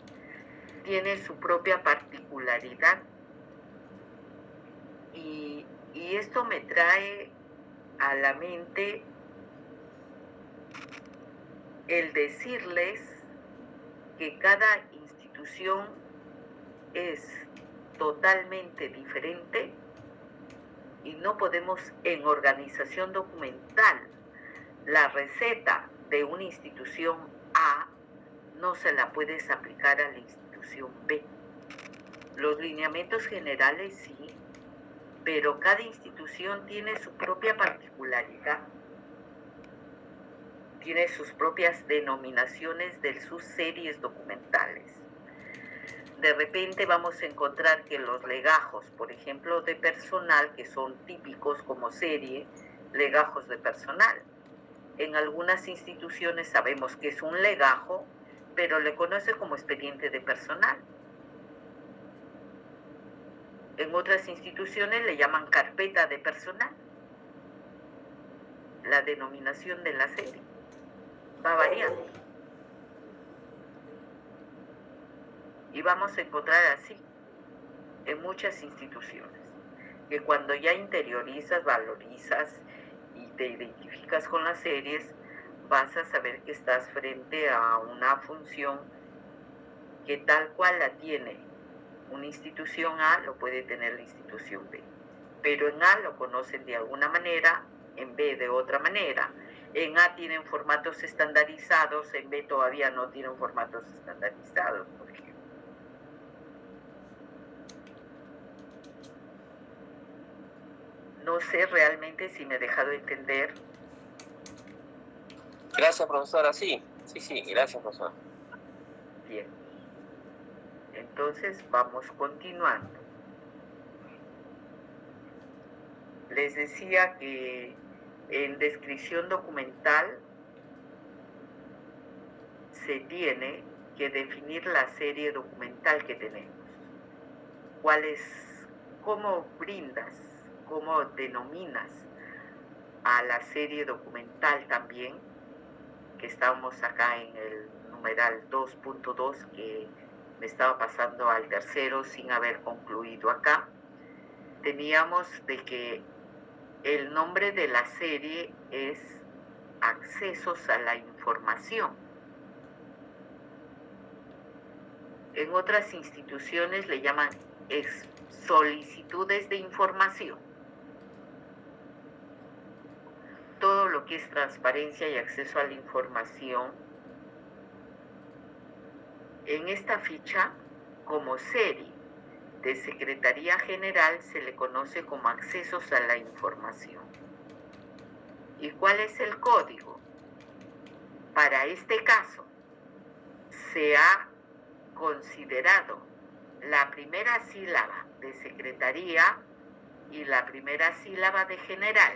tiene su propia particularidad. Y esto me trae a la mente el decirles que cada institución es totalmente diferente y no podemos en organización documental la receta de una institución A no se la puedes aplicar a la institución B. Los lineamientos generales sí, pero cada institución tiene su propia particularidad, tiene sus propias denominaciones de sus series documentales. De repente vamos a encontrar que los legajos, por ejemplo, de personal, que son típicos como serie, legajos de personal. En algunas instituciones sabemos que es un legajo, pero le conoce como expediente de personal. En otras instituciones le llaman carpeta de personal. La denominación de la serie va variando. Y vamos a encontrar así en muchas instituciones, que cuando ya interiorizas, valorizas y te identificas con las series, vas a saber que estás frente a una función que tal cual la tiene una institución A, lo puede tener la institución B. Pero en A lo conocen de alguna manera, en B de otra manera. En A tienen formatos estandarizados, en B todavía no tienen formatos estandarizados, por ejemplo. No sé realmente si me he dejado entender. Gracias, profesora. Sí, gracias, profesora. Bien. Entonces vamos continuando. Les decía que en descripción documental se tiene que definir la serie documental que tenemos. ¿Cómo brindas, cómo denominas a la serie documental también? Que estábamos acá en el numeral 2.2, que me estaba pasando al tercero sin haber concluido acá. Teníamos de que el nombre de la serie es accesos a la información. En otras instituciones le llaman solicitudes de información. Todo lo que es transparencia y acceso a la información, en esta ficha, como serie de Secretaría General, se le conoce como accesos a la información. ¿Y cuál es el código? Para este caso, se ha considerado la primera sílaba de Secretaría y la primera sílaba de General,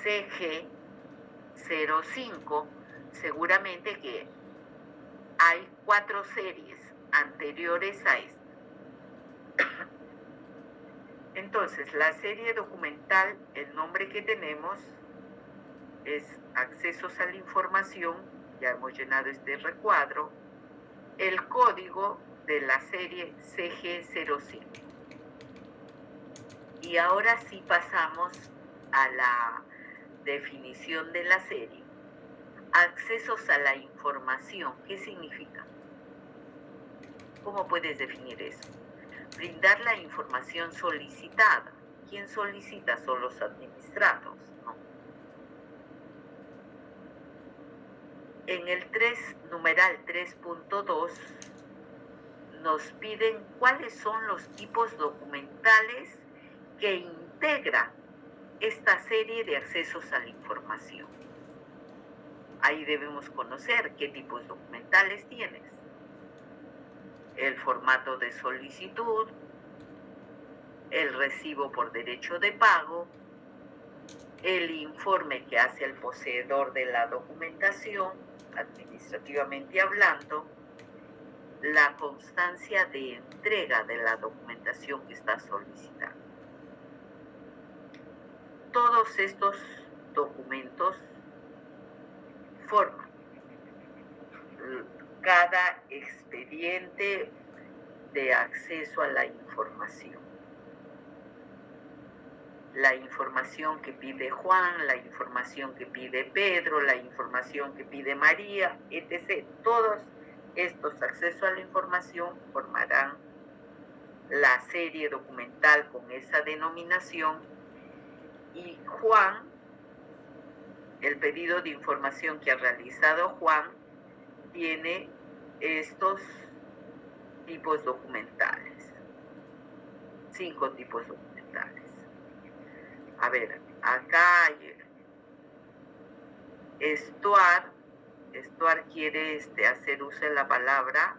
CG05, seguramente que hay 4 series anteriores a esta. Entonces, la serie documental, el nombre que tenemos es accesos a la información, ya hemos llenado este recuadro, el código de la serie CG05. Y ahora sí pasamos a la definición de la serie. Accesos a la información, ¿qué significa? ¿Cómo puedes definir eso? Brindar la información solicitada. ¿Quién solicita? Son los administrados, ¿no? En el numeral 3.2 nos piden cuáles son los tipos documentales que integra esta serie de accesos a la información. Ahí debemos conocer qué tipos documentales tienes. El formato de solicitud, el recibo por derecho de pago, el informe que hace el poseedor de la documentación, administrativamente hablando, la constancia de entrega de la documentación que está solicitando. Todos estos documentos forman cada expediente de acceso a la información. La información que pide Juan, la información que pide Pedro, la información que pide María, etc. Todos estos accesos a la información formarán la serie documental con esa denominación. Y Juan, el pedido de información que ha realizado Juan, tiene estos tipos documentales, 5 tipos documentales. A ver, acá hay Stuart quiere hacer uso de la palabra.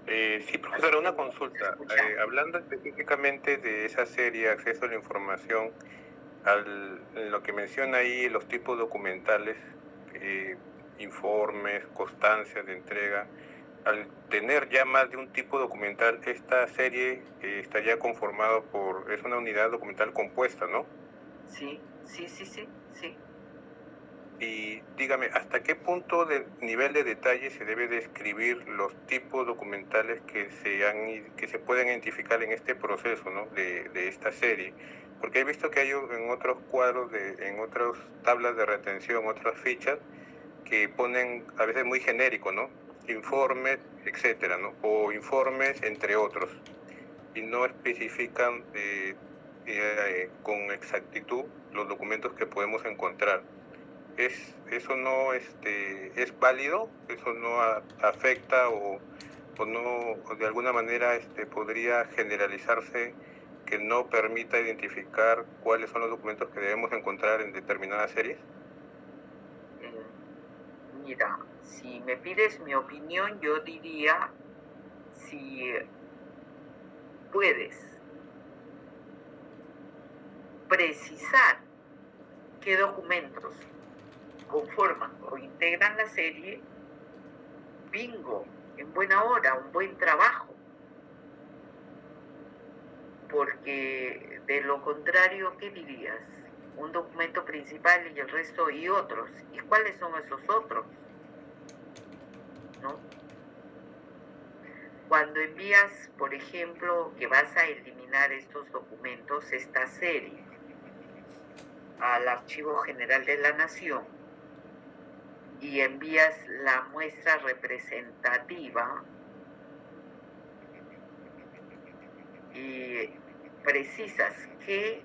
Sí, profesora, una consulta. Hablando específicamente de esa serie, acceso a la información, en lo que menciona ahí los tipos documentales, informes, constancias de entrega, al tener ya más de un tipo documental, esta serie estaría conformado es una unidad documental compuesta, ¿no? Sí. Y dígame, ¿hasta qué punto del nivel de detalle se debe describir los tipos documentales que se pueden identificar en este proceso, ¿no? de esta serie? Porque he visto que hay en otros cuadros, en otras tablas de retención, otras fichas, que ponen a veces muy genérico, ¿no? Informes, etcétera, ¿no? O informes, entre otros, y no especifican con exactitud los documentos que podemos encontrar. ¿Eso no es válido? ¿Eso no afecta o no, de alguna manera podría generalizarse que no permita identificar cuáles son los documentos que debemos encontrar en determinadas series? Mira, si me pides mi opinión, yo diría, si puedes precisar qué documentos conforman o integran la serie, bingo, en buena hora, un buen trabajo. Porque de lo contrario, ¿qué dirías? Un documento principal y el resto y otros. ¿Y cuáles son esos otros? ¿No? Cuando envías, por ejemplo, que vas a eliminar estos documentos, esta serie, al Archivo General de la Nación y envías la muestra representativa y precisas qué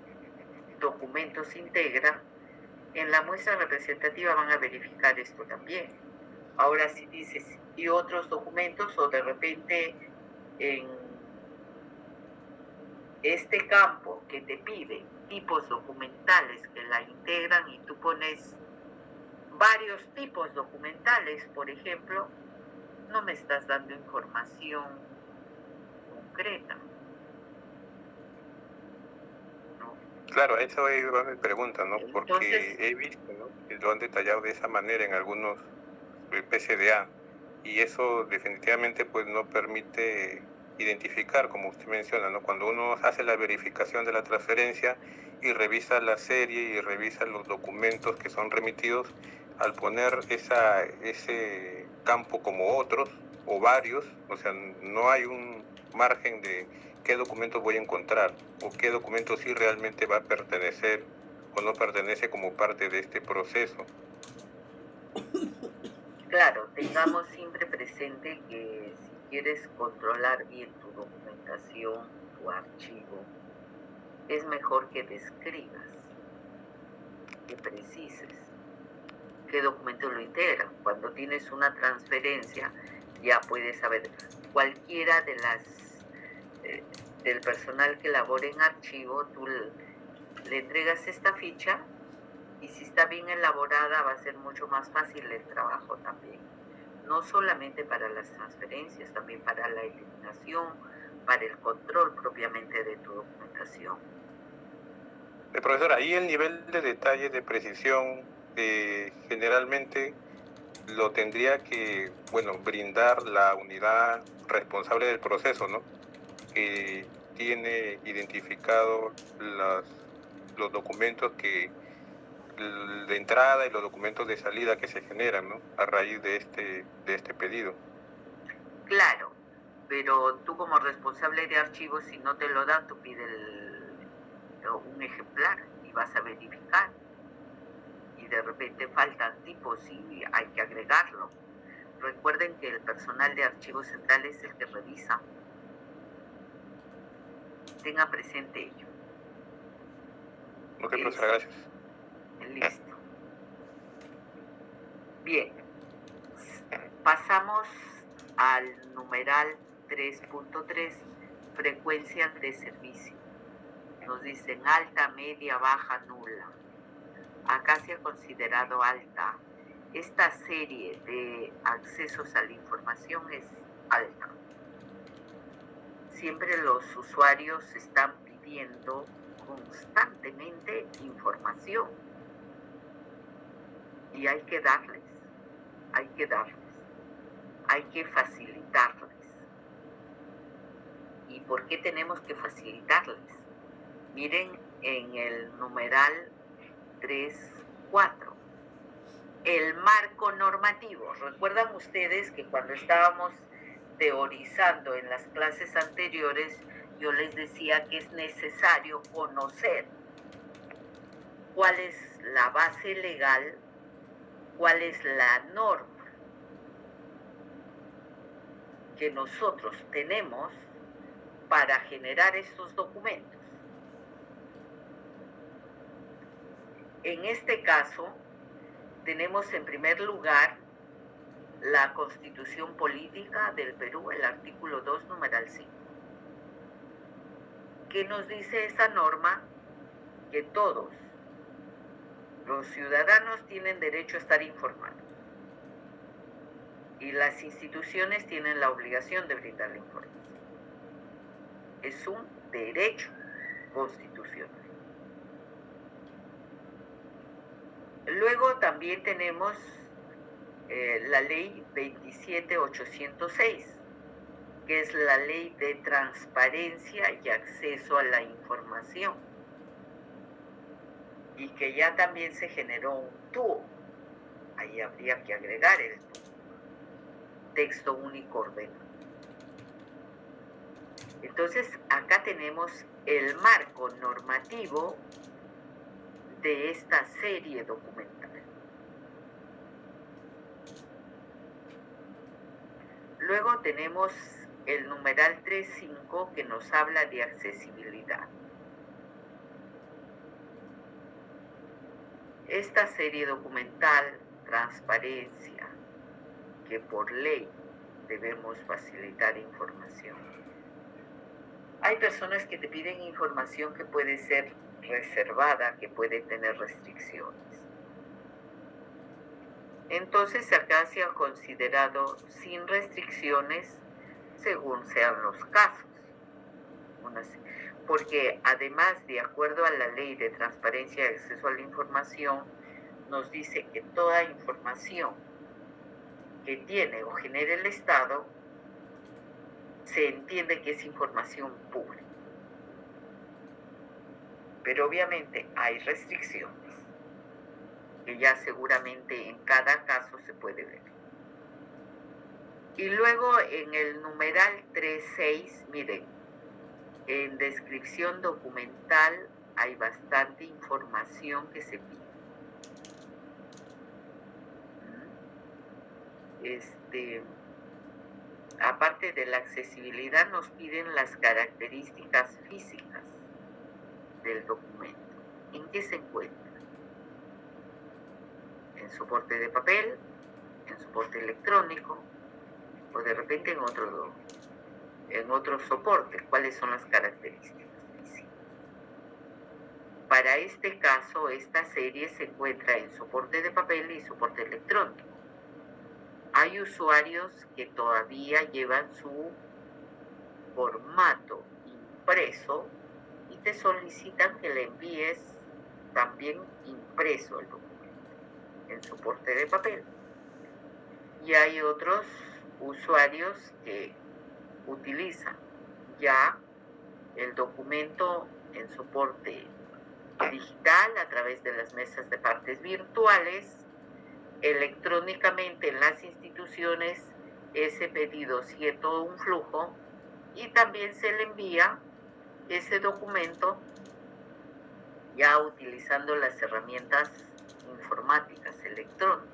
documentos integra, en la muestra representativa van a verificar esto también. Ahora si dices y otros documentos, o de repente en este campo que te pide tipos documentales que la integran y tú pones varios tipos documentales, por ejemplo, no me estás dando información concreta. Claro, eso es mi pregunta, ¿no? Porque Entonces, he visto, ¿no?, que lo han detallado de esa manera en algunos PCDA, y eso definitivamente pues no permite identificar, como usted menciona, ¿no? Cuando uno hace la verificación de la transferencia y revisa la serie y revisa los documentos que son remitidos, al poner ese campo como otros o varios, o sea, no hay un margen de qué documento voy a encontrar o qué documento sí realmente va a pertenecer o no pertenece como parte de este proceso. claro, tengamos siempre presente que si quieres controlar bien tu documentación, tu archivo, es mejor que describas, que precises qué documento lo integra. Cuando tienes una transferencia, ya puedes saber cualquiera de del personal que labore en archivo, tú le entregas esta ficha y si está bien elaborada va a ser mucho más fácil el trabajo también. No solamente para las transferencias, también para la eliminación, para el control propiamente de tu documentación. Profesora, ahí el nivel de detalle, de precisión, generalmente lo tendría que, brindar la unidad responsable del proceso, ¿no? Que tiene identificado los documentos de entrada y los documentos de salida que se generan, ¿no?, a raíz de este pedido. Claro, pero tú como responsable de archivos, si no te lo dan, tú pides un ejemplar y vas a verificar. Y de repente faltan tipos y hay que agregarlo. Recuerden que el personal de archivos centrales es el que revisa. Tenga presente ello. Ok, profesora, gracias. Listo. Bien. Pasamos al numeral 3.3, frecuencias de servicio. Nos dicen alta, media, baja, nula. Acá se ha considerado alta. Esta serie de accesos a la información es alta. Siempre los usuarios están pidiendo constantemente información y hay que darles, hay que facilitarles. ¿Y por qué tenemos que facilitarles? Miren en el numeral 3.4. el marco normativo. Recuerdan ustedes que cuando estábamos teorizando en las clases anteriores, yo les decía que es necesario conocer cuál es la base legal, cuál es la norma que nosotros tenemos para generar estos documentos. En este caso, tenemos en primer lugar la Constitución Política del Perú, el artículo 2, numeral 5. ¿Qué nos dice esa norma? Que todos los ciudadanos tienen derecho a estar informados y las instituciones tienen la obligación de brindar la información. Es un derecho constitucional. Luego también tenemos la ley 27806, que es la ley de transparencia y acceso a la información, y que ya también se generó un TUO. Ahí habría que agregar el TUO, texto único ordenado. Entonces, acá tenemos el marco normativo de esta serie documental. Luego tenemos el numeral 3.5 que nos habla de accesibilidad. Esta serie documental, transparencia, que por ley debemos facilitar información. Hay personas que te piden información que puede ser reservada, que puede tener restricciones. Entonces acá se ha considerado sin restricciones según sean los casos. Porque además, de acuerdo a la ley de transparencia y acceso a la información, nos dice que toda información que tiene o genere el Estado se entiende que es información pública. Pero obviamente hay restricciones que ya seguramente en cada caso se puede ver. Y luego en el numeral 3.6, miren, en descripción documental hay bastante información que se pide. Aparte de la accesibilidad, nos piden las características físicas del documento. ¿En qué se encuentra? ¿En soporte de papel? ¿En soporte electrónico? ¿O de repente en otro soporte? ¿Cuáles son las características físicas? Para este caso, esta serie se encuentra en soporte de papel y soporte electrónico. Hay usuarios que todavía llevan su formato impreso y te solicitan que le envíes también impreso el documento en soporte de papel. Y hay otros usuarios que utilizan ya el documento en soporte digital a través de las mesas de partes virtuales. Electrónicamente en las instituciones ese pedido sigue todo un flujo y también se le envía ese documento ya utilizando las herramientas informáticas electrónicas.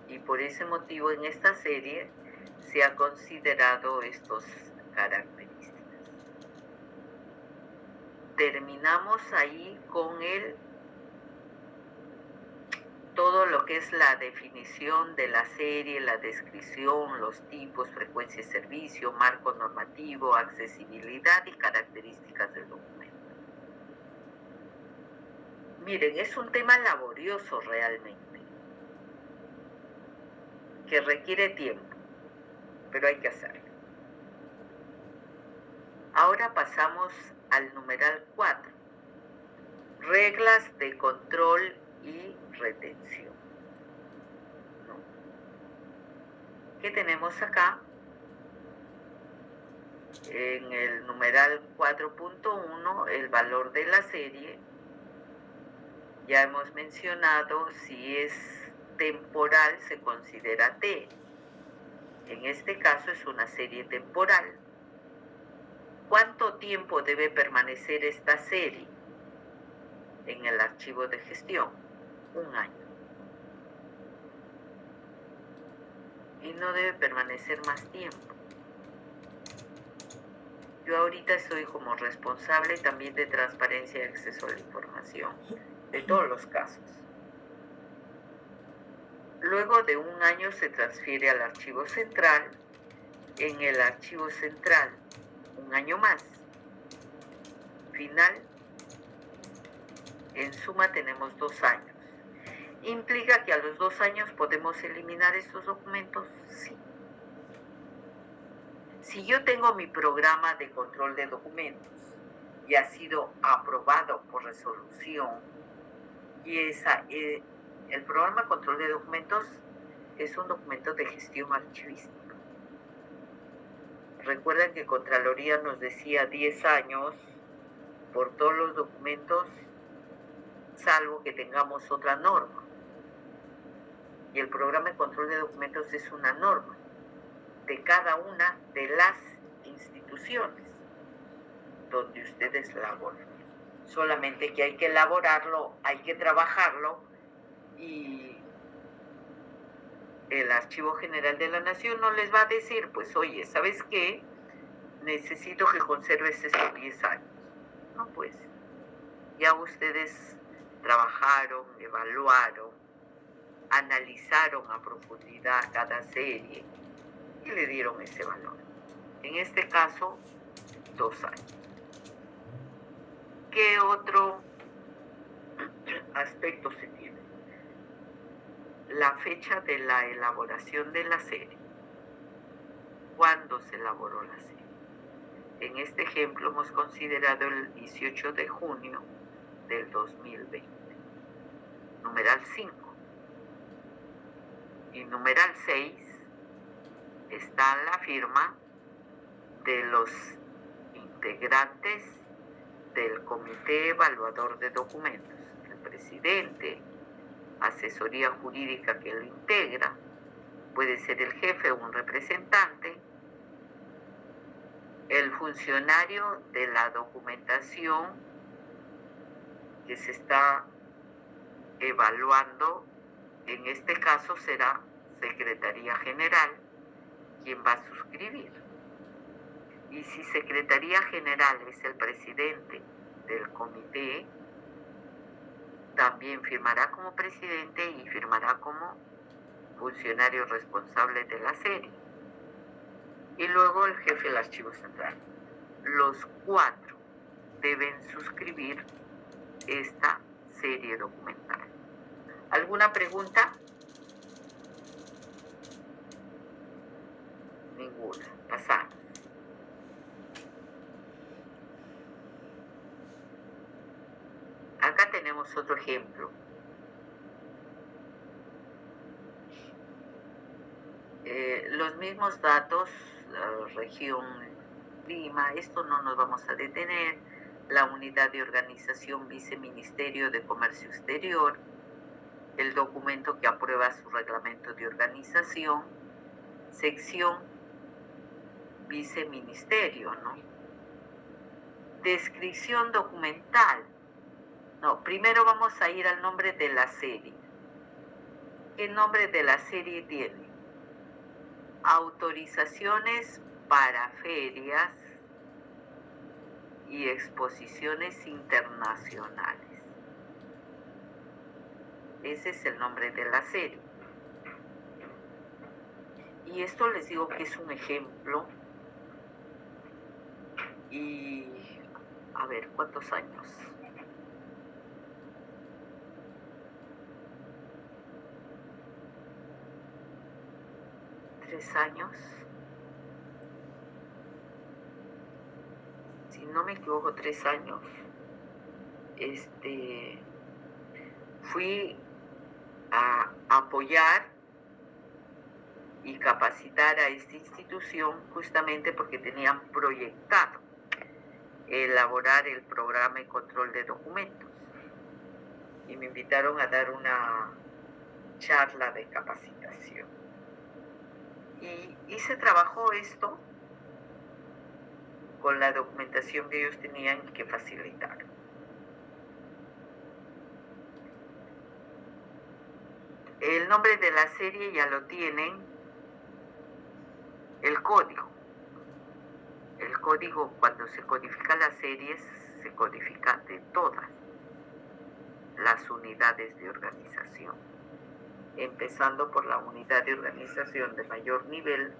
Y por ese motivo en esta serie se ha considerado estas características. Terminamos ahí con todo lo que es la definición de la serie, la descripción, los tipos, frecuencia de servicio, marco normativo, accesibilidad y características del documento. Miren, es un tema laborioso realmente, que requiere tiempo, pero hay que hacerlo. Ahora pasamos al numeral 4, reglas de control y retención. ¿Qué tenemos acá? En el numeral 4.1, el valor de la serie Ya hemos mencionado, si es temporal se considera T. En este caso es una serie temporal. ¿Cuánto tiempo debe permanecer esta serie en el archivo de gestión? 1 año. Y no debe permanecer más tiempo. Yo ahorita estoy como responsable también de transparencia y acceso a la información, de todos los casos. Luego de 1 año se transfiere al archivo central. En el archivo central, 1 año más. Final, en suma tenemos 2 años. ¿Implica que a los 2 años podemos eliminar estos documentos? Sí. Si yo tengo mi programa de control de documentos y ha sido aprobado por resolución, y el programa de control de documentos es un documento de gestión archivística. Recuerden que Contraloría nos decía 10 años por todos los documentos, salvo que tengamos otra norma. Y el programa de control de documentos es una norma de cada una de las instituciones donde ustedes laboran. Solamente que hay que elaborarlo, hay que trabajarlo, y el Archivo General de la Nación no les va a decir, pues oye, ¿sabes qué? Necesito que conserves estos 10 años. No, pues ya ustedes trabajaron, evaluaron, analizaron a profundidad cada serie y le dieron ese valor. En este caso, 2 años. ¿Qué otro aspecto se tiene? La fecha de la elaboración de la serie. ¿Cuándo se elaboró la serie? En este ejemplo hemos considerado el 18 de junio del 2020. Numeral 5. Y numeral 6 está la firma de los integrantes del Comité Evaluador de Documentos, el presidente, asesoría jurídica que lo integra, puede ser el jefe o un representante, el funcionario de la documentación que se está evaluando, en este caso será Secretaría General quien va a suscribir. Y si Secretaría General es el presidente del comité, también firmará como presidente y firmará como funcionario responsable de la serie. Y luego el jefe del archivo central. Los 4 deben suscribir esta serie documental. ¿Alguna pregunta? Ninguna. Pasamos. Acá tenemos otro ejemplo. Los mismos datos, región Lima, esto no nos vamos a detener, la unidad de organización Viceministerio de Comercio Exterior, el documento que aprueba su reglamento de organización, sección Viceministerio, ¿no? Descripción documental. No, primero vamos a ir al nombre de la serie. ¿Qué nombre de la serie tiene? Autorizaciones para ferias y exposiciones internacionales. Ese es el nombre de la serie. Y esto les digo que es un ejemplo. Y a ver, ¿cuántos años? ¿3 años? Si no me equivoco, 3 años. Fui a apoyar y capacitar a esta institución justamente porque tenían proyectado elaborar el programa de control de documentos. y me invitaron a dar una charla de capacitación. Y se trabajó esto con la documentación que ellos tenían y que facilitaron. El nombre de la serie ya lo tienen, el código. El código, cuando se codifica las series, se codifica de todas las unidades de organización, empezando por la unidad de organización de mayor nivel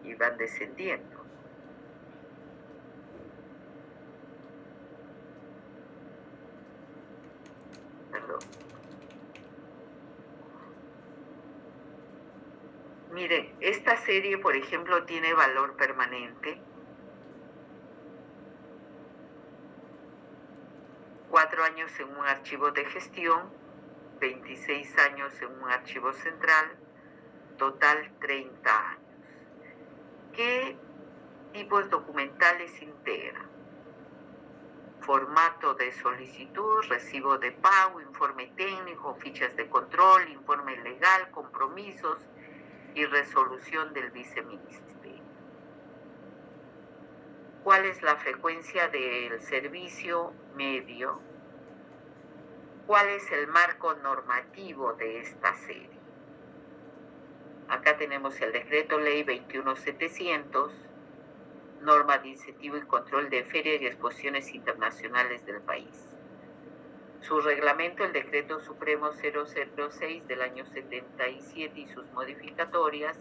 y van descendiendo. Perdón. Miren, esta serie, por ejemplo, tiene valor permanente. 4 años en un archivo de gestión, 26 años en un archivo central, total 30 años. ¿Qué tipos documentales integra? Formato de solicitud, recibo de pago, informe técnico, fichas de control, informe legal, compromisos y resolución del viceministerio. ¿Cuál es la frecuencia del servicio medio? ¿Cuál es el marco normativo de esta serie? Acá tenemos el Decreto Ley 21700, norma de incentivo y control de ferias y exposiciones internacionales del país. Su reglamento, el Decreto Supremo 006 del año 77 y sus modificatorias,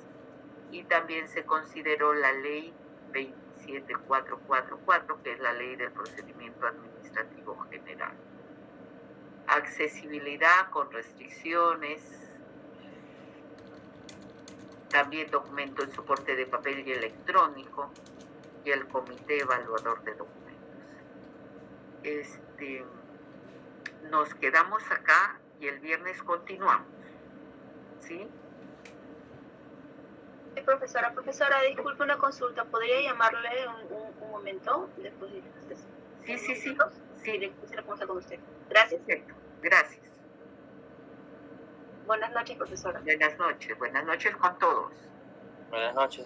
y también se consideró la Ley 27444, que es la Ley del Procedimiento Administrativo General. Accesibilidad con restricciones, también documento en soporte de papel y electrónico, y el Comité Evaluador de Documentos. Nos quedamos acá y el viernes continuamos, ¿sí? Profesora, disculpe una consulta, ¿podría llamarle un momento después de ustedes? Sí. Quisiera conversar con usted. Gracias. Perfecto. Gracias. Buenas noches, profesora. Buenas noches con todos. Buenas noches.